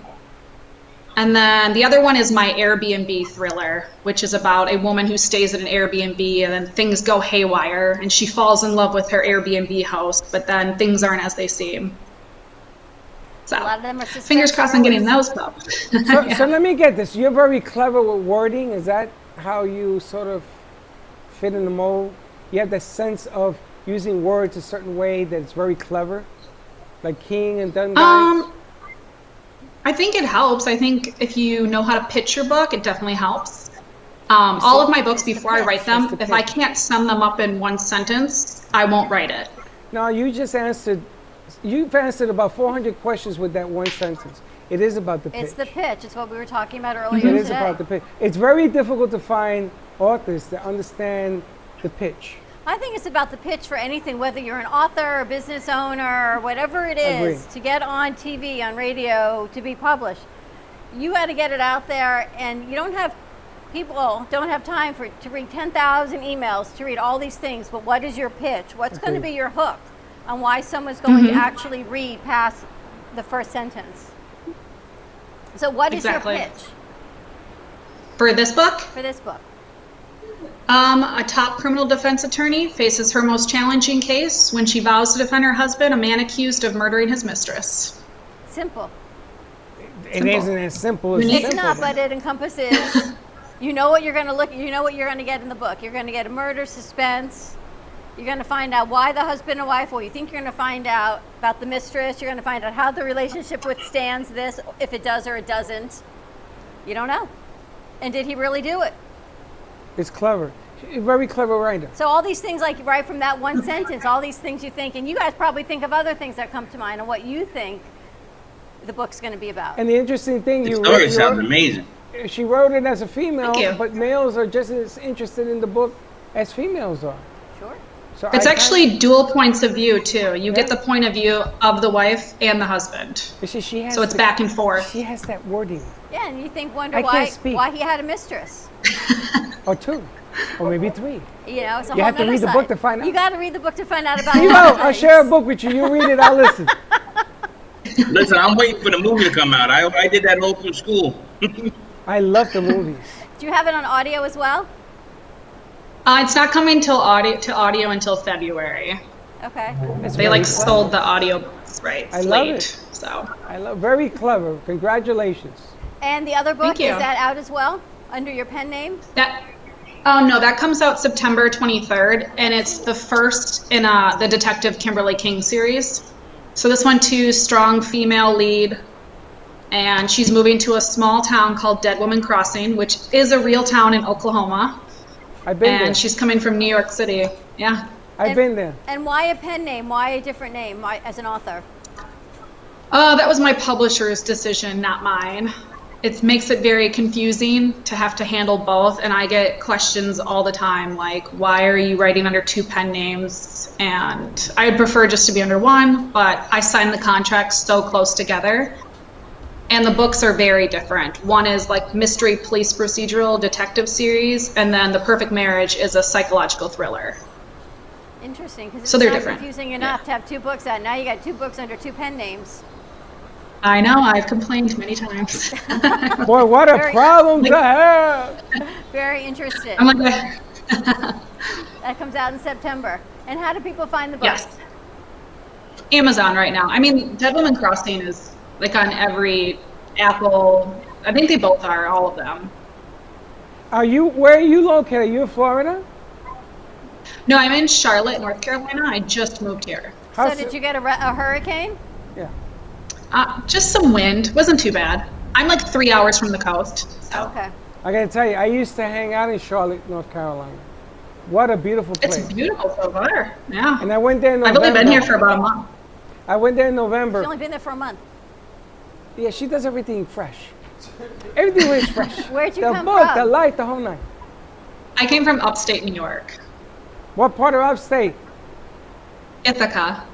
And then the other one is my Airbnb thriller, which is about a woman who stays at an Airbnb and then things go haywire and she falls in love with her Airbnb host, but then things aren't as they seem. So,
A lot of them are suspense
fingers crossed on getting
thrillers.
those published.
So,
Yeah.
so let me get this. You're very clever with wording. Is that how you sort of fit in the mold? You have that sense of using words a certain way that it's very clever? Like King and Dunn
I think it helps. I think if you know how to pitch your book, it definitely helps. All of my books, before I write them, if I can't sum them up in one sentence, I won't write it.
No, you've answered about 400 questions with that one sentence. It is about the pitch.
It's the pitch. It's what we were talking about earlier
It is
today.
about the pitch. It's very difficult to find authors that understand the pitch.
I think it's about the pitch for anything, whether you're an author or business owner or whatever it is,
Agree.
to get on TV, on radio, to be published. You got to get it out there, and people don't have time to read 10,000 emails, to read all these things, but what is your pitch? What's going to be your hook on why someone's going to actually read past the first sentence? So what is
Exactly.
your pitch
For this book,
for this book?
a top criminal defense attorney faces her most challenging case when she vows to defend her husband, a man accused of murdering his mistress.
Simple.
It isn't as simple as
It's
simple.
not, but it encompasses. You know what you're going to look. You know what you're going to get in the book. You're going to get a murder suspense. You're going to find out why the husband and wife. Well, you think you're going to find out about the mistress. You're going to find out how the relationship withstands this, if it does or it doesn't. You don't know. And did he really do it?
It's clever. She's a very clever writer.
So all these things, like right from that one sentence, all these things you think, and you guys probably think of other things that come to mind and what you think the book's going to be about.
And the interesting thing,
The story sounds amazing.
She wrote it as a female,
Thank you.
but males are just as interested in the book as females are.
Sure.
So
It's
I
actually dual points of view too. You get the point of view of the wife and the husband.
she has
So it's back and forth.
She has that wording.
Yeah, and you wonder
I can't
why
speak.
he had a mistress.
Or 2, or maybe 3.
You know, it's a
You
whole
have to
nother
read the
side.
book to find out.
You got to read the book to find out about.
Steve,
a lot of
I'll
things.
share a book with you. You read it, I'll listen.
Listen, I'm waiting for the movie to come out. I did that all through school.
I love the movies.
Do you have it on audio as well?
It's not coming to audio until February.
Okay.
It's
They
very
like
clever.
sold the audio rights
I love
late.
it.
So
I love very clever. Congratulations.
And the other book,
Thank you.
is that out as well under your pen name?
that no, that comes out September 23rd, and it's the first in the Detective Kimberly King series. So this one too, strong female lead, and she's moving to a small town called Dead Woman Crossing, which is a real town in Oklahoma.
I've been there.
And she's coming from New York City. Yeah.
I've been there.
And why a pen name? Why a different name as an author?
That was my publisher's decision, not mine. It makes it very confusing to have to handle both, and I get questions all the time like, why are you writing under 2 pen names? And I would prefer just to be under one, but I signed the contracts so close together. And the books are very different. One is like mystery police procedural detective series, and then The Perfect Marriage is a psychological thriller.
Interesting, because
So
it's
they're
not
different.
confusing enough to have 2 books out. Now you got 2 books under 2 pen names.
I know, I've complained many times.
Boy, what a
Very-
problem to have.
Very interesting.
I'm like,
That comes out in September. And how do people find the book?
yes. Amazon right now. I mean, Dead Woman Crossing is like on every Apple. I think they both are, all of them.
Where are you located? Are you in Florida?
No, I'm in Charlotte, North Carolina. I just moved here.
So did you get a hurricane?
Yeah.
Just some wind. Wasn't too bad. I'm like 3 hours from the coast. So.
Okay.
I gotta tell you, I used to hang out in Charlotte, North Carolina. What a beautiful place.
It's beautiful so far. Yeah.
And I went there in
I've
November.
only been here for about a month.
I went there in November.
She's only been there for a month.
Yeah, she does everything fresh. Everything is fresh.
Where'd you
the
come
book,
from?
the life, the whole night.
I came from upstate New York.
What part of upstate?
Ithaca.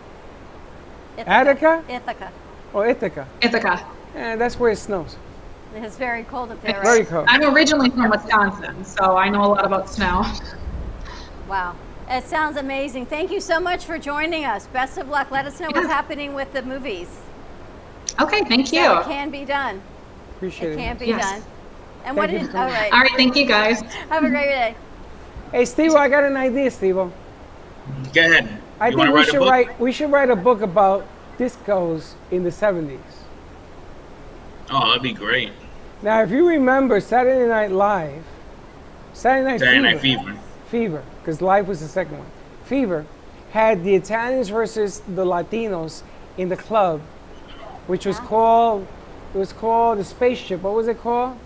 Attica?
Ithaca.
Or Ithaca?
Ithaca.
Yeah, that's where it snows.
It's very cold up there, right?
Very cold.
I'm originally from Wisconsin, so I know a lot about snow.
Wow. It sounds amazing. Thank you so much for joining us. Best of luck. Let us know what's happening with the movies.
Okay, thank you.
So it can be done.
Appreciate
It
it.
can be
Yes.
done. And what
Thank you
did?
for
All
coming.
right.
All right, thank you guys.
Have a great day.
Hey, Steve, I got an idea, Steve.
Go ahead.
I
You
think
wanna
we
write a
should
book?
we should write a book about discos in the 70s.
Oh, that'd be great.
Now, if you remember Saturday Night Live,
Saturday Night Fever.
Fever, because Live was the second one. Fever had the Italians versus the Latinos in the club, which was called the Spaceship. What was it called?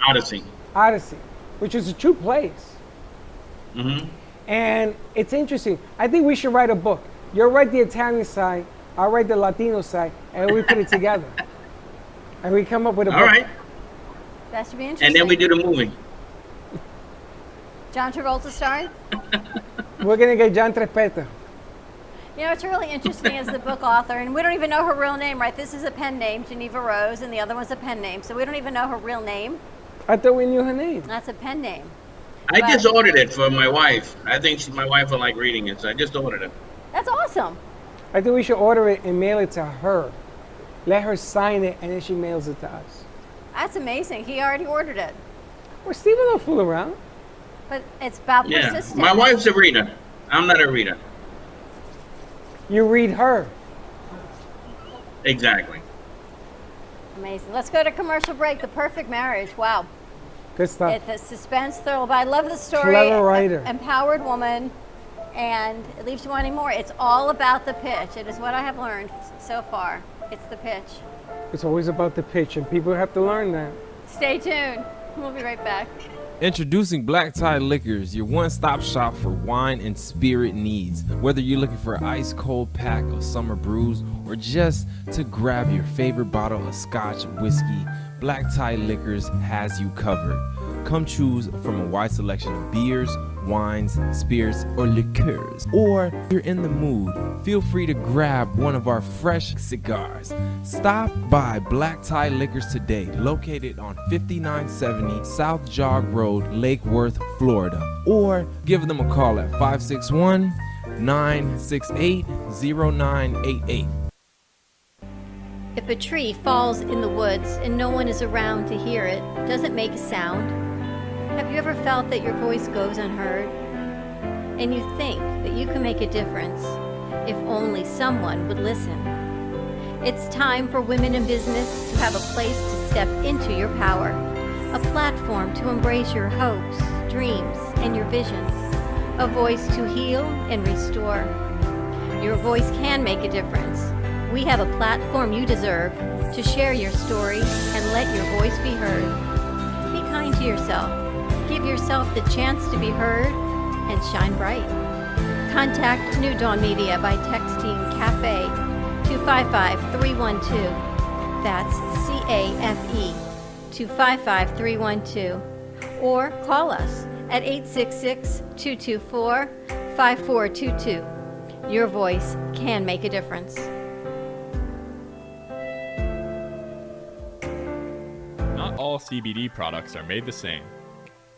Odyssey.
Odyssey, which was a true place.
Mm-hmm.
And it's interesting. I think we should write a book. You'll write the Italian side, I'll write the Latino side, and we put it together. And we come up with a book.
All right.
That should be interesting.
And then we do the movie.
John Travolta starring?
We're going to get John Trepeta.
You know, what's really interesting is the book author, and we don't even know her real name, right? This is a pen name, Geneva Rose, and the other one's a pen name. So we don't even know her real name.
I thought we knew her name.
That's a pen name.
I
But-
just ordered it for my wife. I think my wife will like reading it, so I just ordered it.
That's awesome.
I think we should order it and mail it to her. Let her sign it, and then she mails it to us.
That's amazing. He already ordered it.
Well, Steven don't fool around.
But it's about
Yeah.
persistence.
My wife's a reader. I'm not a reader.
You read her.
Exactly.
Amazing. Let's go to commercial break. The Perfect Marriage. Wow.
Good stuff.
It's a suspense thriller, but I love the story.
Clever writer.
Empowered woman, and it leaves you wanting more. It's all about the pitch. It is what I have learned so far. It's the pitch.
It's always about the pitch, and people have to learn that.
Stay tuned. We'll be right back.
Introducing Black Tie Liquors, your one-stop shop for wine and spirit needs. Whether you're looking for an ice-cold pack of summer brews or just to grab your favorite bottle of scotch whiskey, Black Tie Liquors has you covered. Come choose from a wide selection of beers, wines, spirits, or liqueurs. Or if you're in the mood, feel free to grab one of our fresh cigars. Stop by Black Tie Liquors today, located on 5970 South Jog Road, Lake Worth, Florida. Or give them a call at 561-968-0988.
If a tree falls in the woods and no one is around to hear it, does it make a sound? Have you ever felt that your voice goes unheard? And you think that you can make a difference if only someone would listen? It's time for women in business to have a place to step into your power, a platform to embrace your hopes, dreams, and your visions, a voice to heal and restore. Your voice can make a difference. We have a platform you deserve to share your story and let your voice be heard. Be kind to yourself. Give yourself the chance to be heard and shine bright. Contact New Dawn Media by texting CAFE to 55312. That's CAFE to 55312. Or call us at 866-224-5422. Your voice can make a difference.
Not all CBD products are made the same.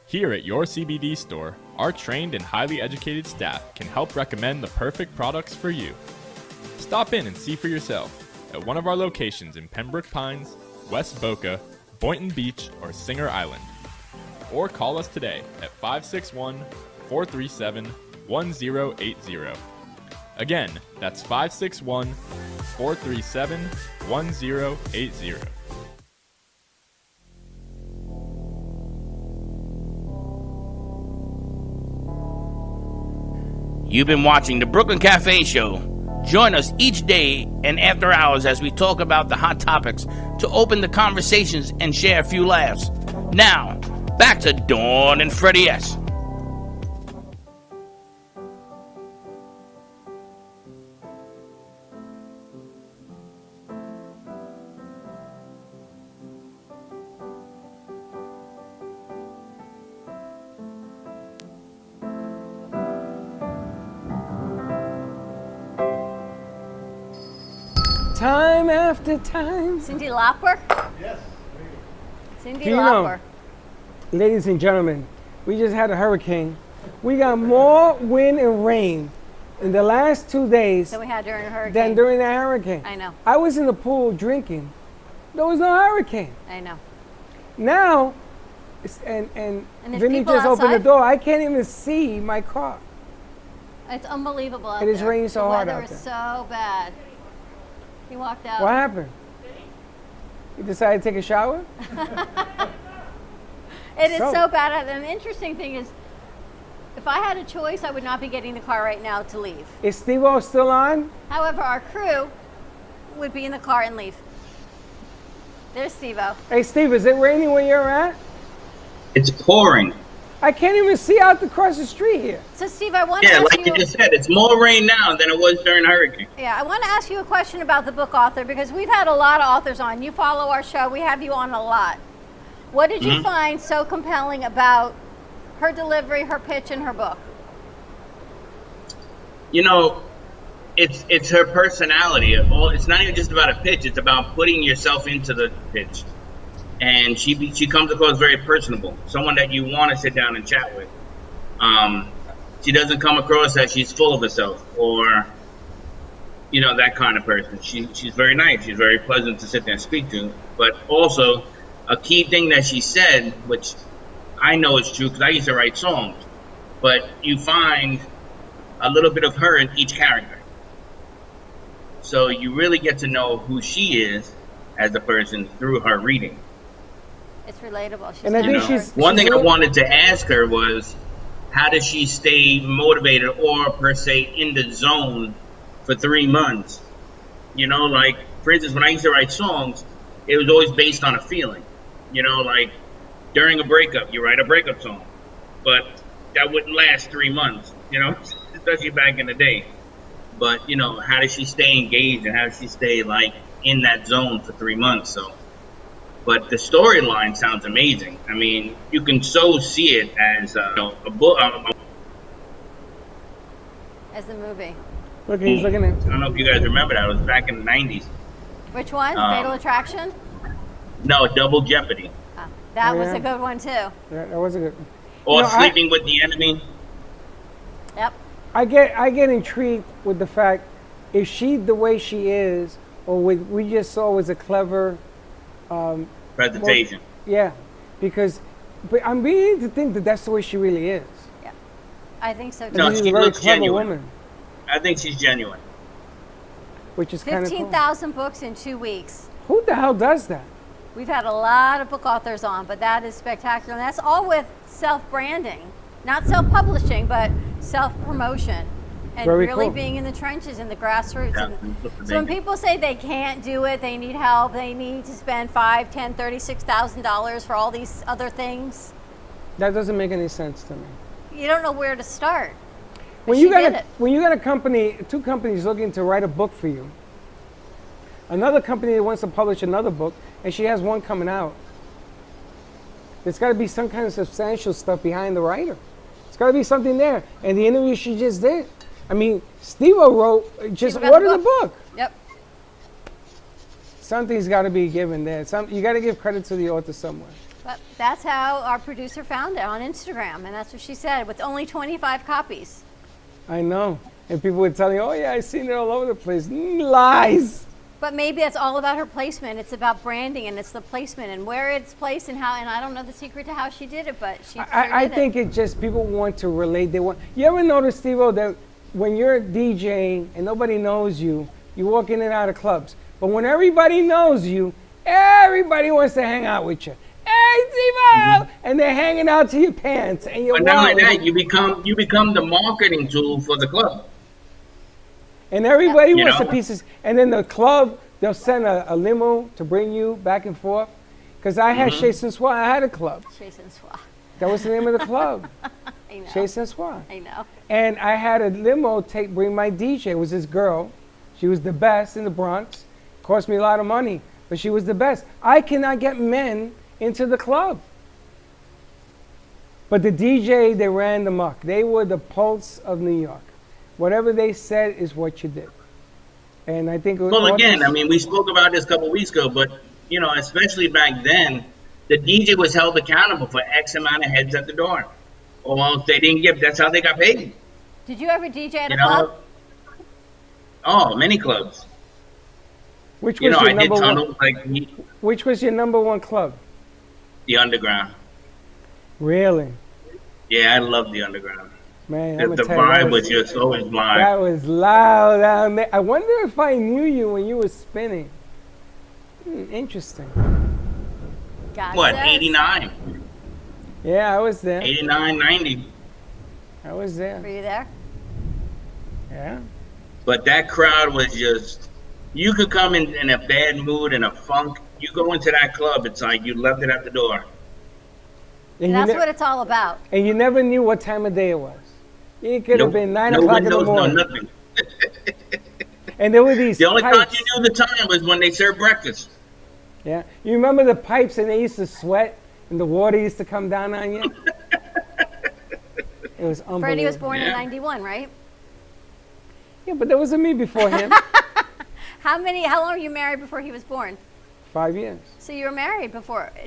Here at your CBD store, our trained and highly educated staff can help recommend the perfect products for you. Stop in and see for yourself. at one of our locations in Pembroke Pines, West Boca, Boynton Beach, or Singer Island. Or call us today at 561-437-1080. Again, that's 561-437-1080.
You've been watching the Brooklyn Cafe Show. Join us each day and after hours as we talk about the hot topics to open the conversations and share a few laughs. Now, back to Dawn and Freddie S.
Time after time.
Cyndi Lauper? Yes. Cyndi
Do you
Lauper.
know, ladies and gentlemen, we just had a hurricane. We got more wind and rain in the last 2 days
So we had during a hurricane.
than during the hurricane.
I know.
I was in the pool drinking. There was no hurricane.
I know.
Now, and
there's
Vinny
people
just opened the
outside?
door. I can't even see my car.
It's unbelievable out
It is
there.
raining so hard
The
out
weather is
there.
so bad. He walked out.
What happened? You decided to take a shower?
It is
So-
so bad. And the interesting thing is, if I had a choice, I would not be getting the car right now to leave.
Is Steve-O still on?
However, our crew would be in the car and leave. There's Steve-O.
Hey, Steve, is it raining where you're at?
It's pouring.
I can't even see out across the street here.
So, Steve, I want to
Yeah,
ask
like
you.
you just said, it's more rain now than it was during the hurricane.
Yeah, I want to ask you a question about the book author because we've had a lot of authors on. You follow our show. We have you on a lot. What did you find so compelling about her delivery, her pitch, and her book?
You know, it's her personality. It's not even just about a pitch. It's about putting yourself into the pitch. And she comes across very personable, someone that you want to sit down and chat with. She doesn't come across as she's full of herself or, you know, that kind of person. She's very nice. She's very pleasant to sit there and speak to. But also, a key thing that she said, which I know is true because I used to write songs, but you find a little bit of her in each character. So you really get to know who she is as a person through her reading.
It's relatable. She's
And I think
down to
she's-
earth.
One thing I wanted to ask her was, how does she stay motivated or per se in the zone for 3 months? You know, like, for instance, when I used to write songs, it was always based on a feeling. You know, like during a breakup, you write a breakup song, but that wouldn't last 3 months, you know, especially back in the day. But, you know, how does she stay engaged and how does she stay like in that zone for 3 months? So, but the storyline sounds amazing. I mean, you can so see it as a book.
As the movie.
Look, he's looking at.
I don't know if you guys remember that. It was back in the 90s.
Which one?
Um,
Fatal Attraction?
No, Double Jeopardy.
That
Oh,
was
yeah.
a good one, too.
Yeah, that was a good.
Or
No,
Sleeping with the Enemy.
Yep.
I get intrigued with the fact if she the way she is, or what we just saw was a clever
Presentation.
yeah, because but I'm beginning to think that that's the way she really is.
Yeah. I think so, too.
No,
She's
she
a very
looks
clever
genuine.
woman,
I think she's genuine.
which is kind of cool.
15,000 books in 2 weeks.
Who the hell does that?
We've had a lot of book authors on, but that is spectacular. And that's all with self-branding. Not self-publishing, but self-promotion. And
Very
really
cool.
being in the trenches, in the grassroots.
Yeah,
And
that's
so when
amazing.
people say they can't do it, they need help, they need to spend $5,000, $10,000, $36,000 for all these other things,
That doesn't make any sense to me.
you don't know where to start. But
When
she
you got
did
a
it.
when you got a company, two companies looking to write a book for you, another company that wants to publish another book, and she has one coming out. There's got to be some kind of substantial stuff behind the writer. It's got to be something there. And the interview she just did. I mean, Steve-O wrote, just
Steve-O got the
order the book.
Yep.
Something's got to be given there. You got to give credit to the author somewhere.
But that's how our producer found it on Instagram, and that's what she said, with only 25 copies.
I know. And people were telling you, oh yeah, I've seen it all over the place. Lies.
But maybe it's all about her placement. It's about branding, and it's the placement and where it's placed and how. And I don't know the secret to how she did it, but she.
I think it's just people want to relate. They want. You ever notice, Steve-O, that when you're DJing and nobody knows you, you walk in and out of clubs. But when everybody knows you, everybody wants to hang out with you. Hey, Steve-O! And they're hanging out to your pants and your
But not only
wallet.
that, you become the marketing tool for the club.
And everybody
You
wants
know?
the pieces. And then the club, they'll send a limo to bring you back and forth. Because I had Chez Sensoir, I had a club.
Chez Sensoir.
That was the name of the club.
I know.
Chez Sensoir.
I know.
And I had a limo bring my DJ. It was this girl. She was the best in the Bronx. Cost me a lot of money, but she was the best. I cannot get men into the club. But the DJ, they ran the muck. They were the pulse of New York. Whatever they said is what you did. And I think...
Well, again, I mean, we spoke about this a couple of weeks ago, but, you know, especially back then, the DJ was held accountable for X amount of heads at the door. Or if they didn't give, that's how they got paid.
Did you ever DJ at
You
a
know?
club?
Oh, many clubs.
Which
You
was
know,
your
I did
number one?
tunnels like
Which was your number one club?
the Underground.
Really?
Yeah, I love the Underground.
Man,
The vibe was just always live.
That was loud down there. I wonder if I knew you when you were spinning. Interesting.
What, 89?
Yeah, I was there.
89, 90.
I was there.
Were you there?
Yeah.
But that crowd was just, you could come in a bad mood, in a funk. You go into that club, it's like you left it at the door.
And
That's what it's all about.
And you never knew what time of day it was. It could have
Nope.
been 9
No
o'clock in
windows,
the morning.
no nothing.
And there were these
The only time
pipes.
you knew the time was when they served breakfast.
Yeah. You remember the pipes and they used to sweat and the water used to come down on you? It was unbelievable.
Freddie was born in 91, right?
Yeah, but there was a me before him.
How long were you married before he was born?
5 years.
So you were married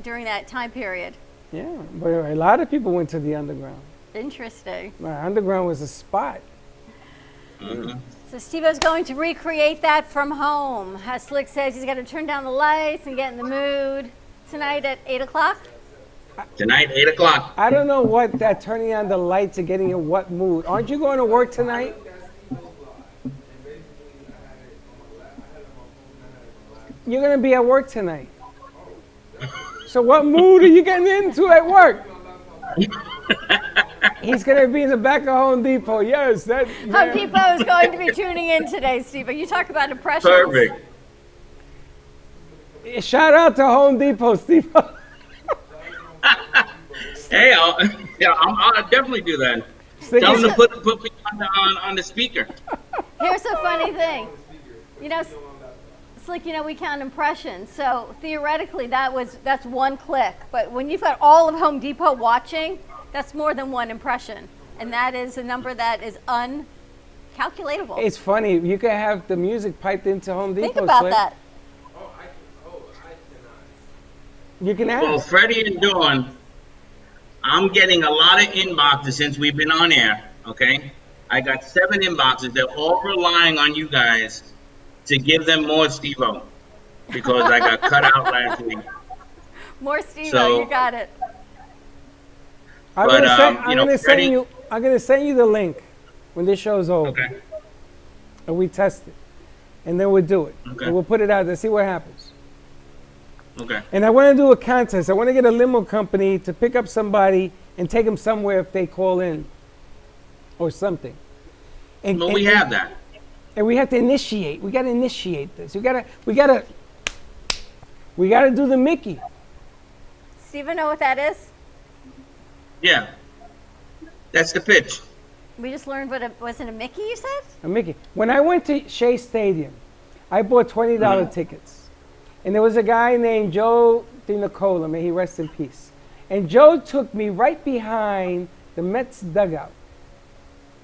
during that time period.
Yeah, but a lot of people went to the underground.
Interesting.
My underground was a spot.
So Steve-O's going to recreate that from home. As Slick says, he's got to turn down the lights and get in the mood. Tonight at 8 o'clock?
Tonight, 8 o'clock.
I don't know what that turning on the lights and getting in what mood. Aren't you going to work tonight? You're going to be at work tonight. So what mood are you getting into at work? He's going to be in the back of Home Depot. Yes.
Home Depot is going to be tuning in today, Steve. You talk about impressions.
Perfect.
Shout out to Home Depot, Steve.
Hey, I'll definitely do that. Tell them to put me on the speaker.
Here's the funny thing. You know, Slick, we count impressions. So theoretically, that's one click. But when you've got all of Home Depot watching, that's more than one impression. And that is a number that is uncalculatable.
It's funny. You can have the music piped into Home Depot.
Think about
Slick.
that.
You can ask.
Well, Freddie and Dawn, I'm getting a lot of inboxes since we've been on air, okay? I got 7 inboxes. They're all relying on you guys to give them more Steve-O because I got cut out last week.
More Steve-O,
So-
you got it.
I'm
But,
gonna
Freddie-
send you the link when this show's over.
Okay.
And we test it. And then we'll do it.
Okay.
And we'll put it out there, see what happens.
Okay.
And I want to do a contest. I want to get a limo company to pick up somebody and take them somewhere if they call in or something. And,
Well, we have that.
And we have to initiate. We got to initiate this. We got to do the Mickey.
Steven, know what that is?
Yeah. That's the pitch.
We just learned was it a Mickey, you said?
A Mickey. When I went to Shea Stadium, I bought $20 tickets. And there was a guy named Joe DiNicola, may he rest in peace. And Joe took me right behind the Mets dugout.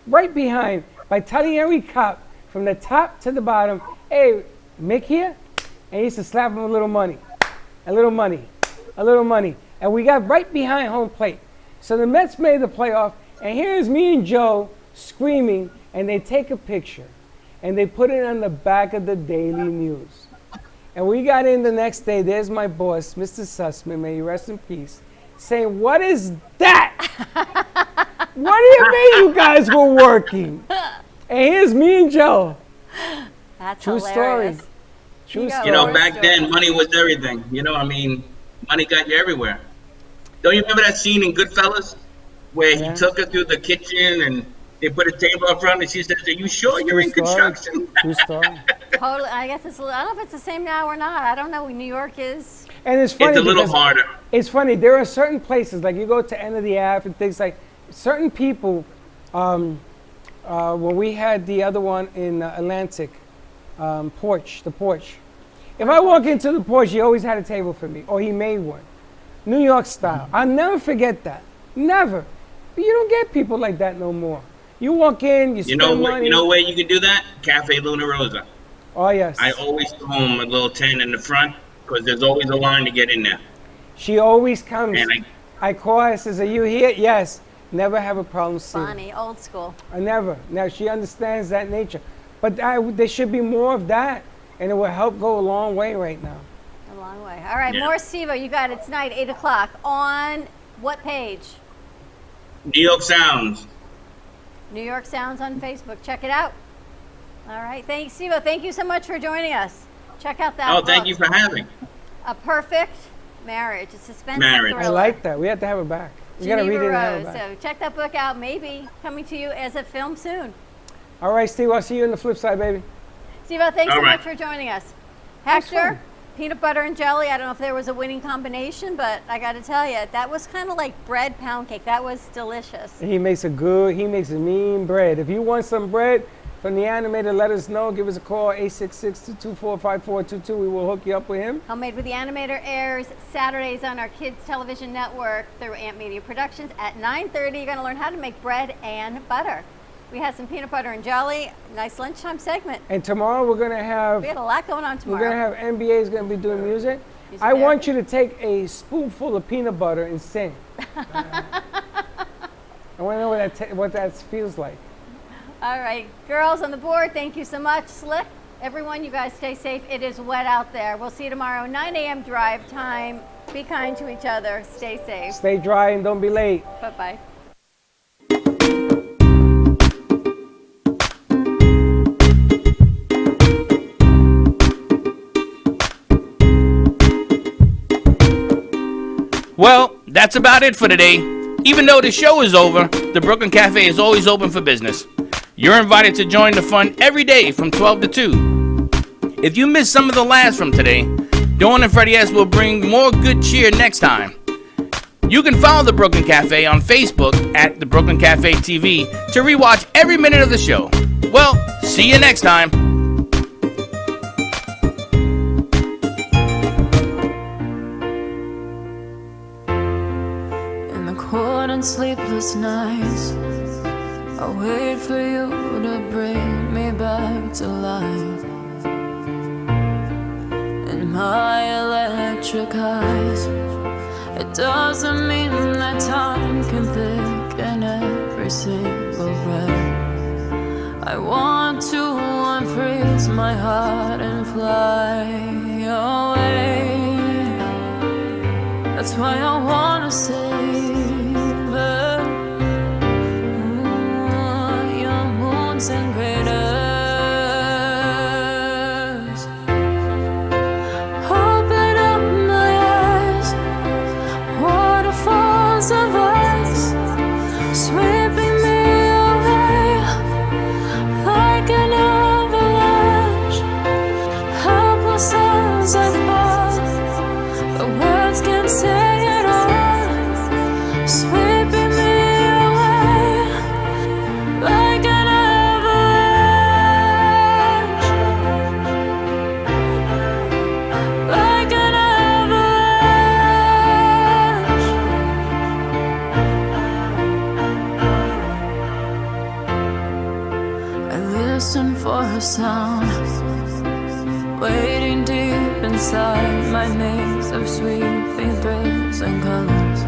Right behind, by telling every cop from the top to the bottom, hey, Mick here? And he used to slap him a little money, a little money, a little money. And we got right behind home plate. So the Mets made the playoff, and here's me and Joe screaming, and they take a picture, and they put it on the back of the Daily News. And we got in the next day. There's my boss, Mr. Sussman, may you rest in peace, saying, "What is that? What do you mean you guys were working?" And here's me and Joe.
That's
True
hilarious.
story. True story.
You know, back then, money was everything. You know, I mean, money got you everywhere. Don't you remember that scene in Goodfellas where he took her through the kitchen and they put a table up front and she says, "Are you sure you're in construction?"
True story.
Totally. I guess it's. I don't know if it's the same now or not. I don't know. New York is.
And it's funny.
It's a little
because
harder.
It's funny. There are certain places, like you go to End of the Ave and things like certain people. When we had the other one in Atlantic, the porch. If I walk into the porch, he always had a table for me, or he made one, New York style. I'll never forget that. Never. But you don't get people like that no more. You walk in, you spend money.
You know where you can do that? Cafe Luna Rosa.
Oh yes.
I always throw him a little 10 in the front because there's always a line to get in there.
She always comes.
And
I call her, says, "Are you here?" Yes. Never have a problem seeing her.
Bonnie, old school.
I never. Now she understands that nature, but there should be more of that, and it will help go a long way right now.
A long way. All right,
Yeah.
more Steve-O. You got it tonight, 8 o'clock. On what page?
New York Sounds.
New York Sounds on Facebook. Check it out. All right. Thanks, Steve-O. Thank you so much for joining us. Check out that book.
Thank you for having.
A Perfect Marriage. A suspense
Marriage.
thriller.
I like that. We have to have her back. We gotta read it and have her
Geneva
back.
Rose. So check that book out. Maybe coming to you as a film soon.
All right, Steve. I'll see you on the flip side, baby.
Steve-O, thanks
All
so
right.
much for joining us.
That's
Hector,
fun.
peanut butter and jelly. I don't know if there was a winning combination, but I got to tell you, that was kind of like bread pound cake. That was delicious.
He makes a mean bread. If you want some bread from the animator, let us know. Give us a call, 866-224-5422. We will hook you up with him.
Homemade with the Animator airs Saturdays on our kids television network through Amp Media Productions at 9:30. You're going to learn how to make bread and butter. We had some peanut butter and jelly. Nice lunchtime segment.
And tomorrow we're gonna have
We had a lot going on tomorrow.
we're gonna have NBA is gonna be doing music. I
there.
want you to take a spoonful of peanut butter and sing. I want to know what that feels like.
All right, girls on the board, thank you so much. Slick, everyone, you guys stay safe. It is wet out there. We'll see you tomorrow, 9 a.m. drive time. Be kind to each other. Stay safe.
Stay dry and don't be late.
Bye-bye.
Well, that's about it for today. Even though the show is over, the Brooklyn Cafe is always open for business. You're invited to join the fun every day from 12 to 2. If you missed some of the laughs from today, Dawn and Freddie S will bring more good cheer next time. You can follow the Brooklyn Cafe on Facebook at the Brooklyn Cafe TV to rewatch every minute of the show. Well, see you next time.
In the cold and sleepless nights, I wait for you to bring me back to life. In my electric eyes, it doesn't mean that time can thicken every single breath. I want to unfreeze my heart and fly away. That's why I wanna save it. Your moons and craters. Open up my eyes, waterfalls of ice, sweeping me away like an avalanche. Helpless as I fall, the words can't say it all, sweeping me away like an avalanche, like an avalanche. I listen for a sound, waiting deep inside my maze of sweeping thrills and colors.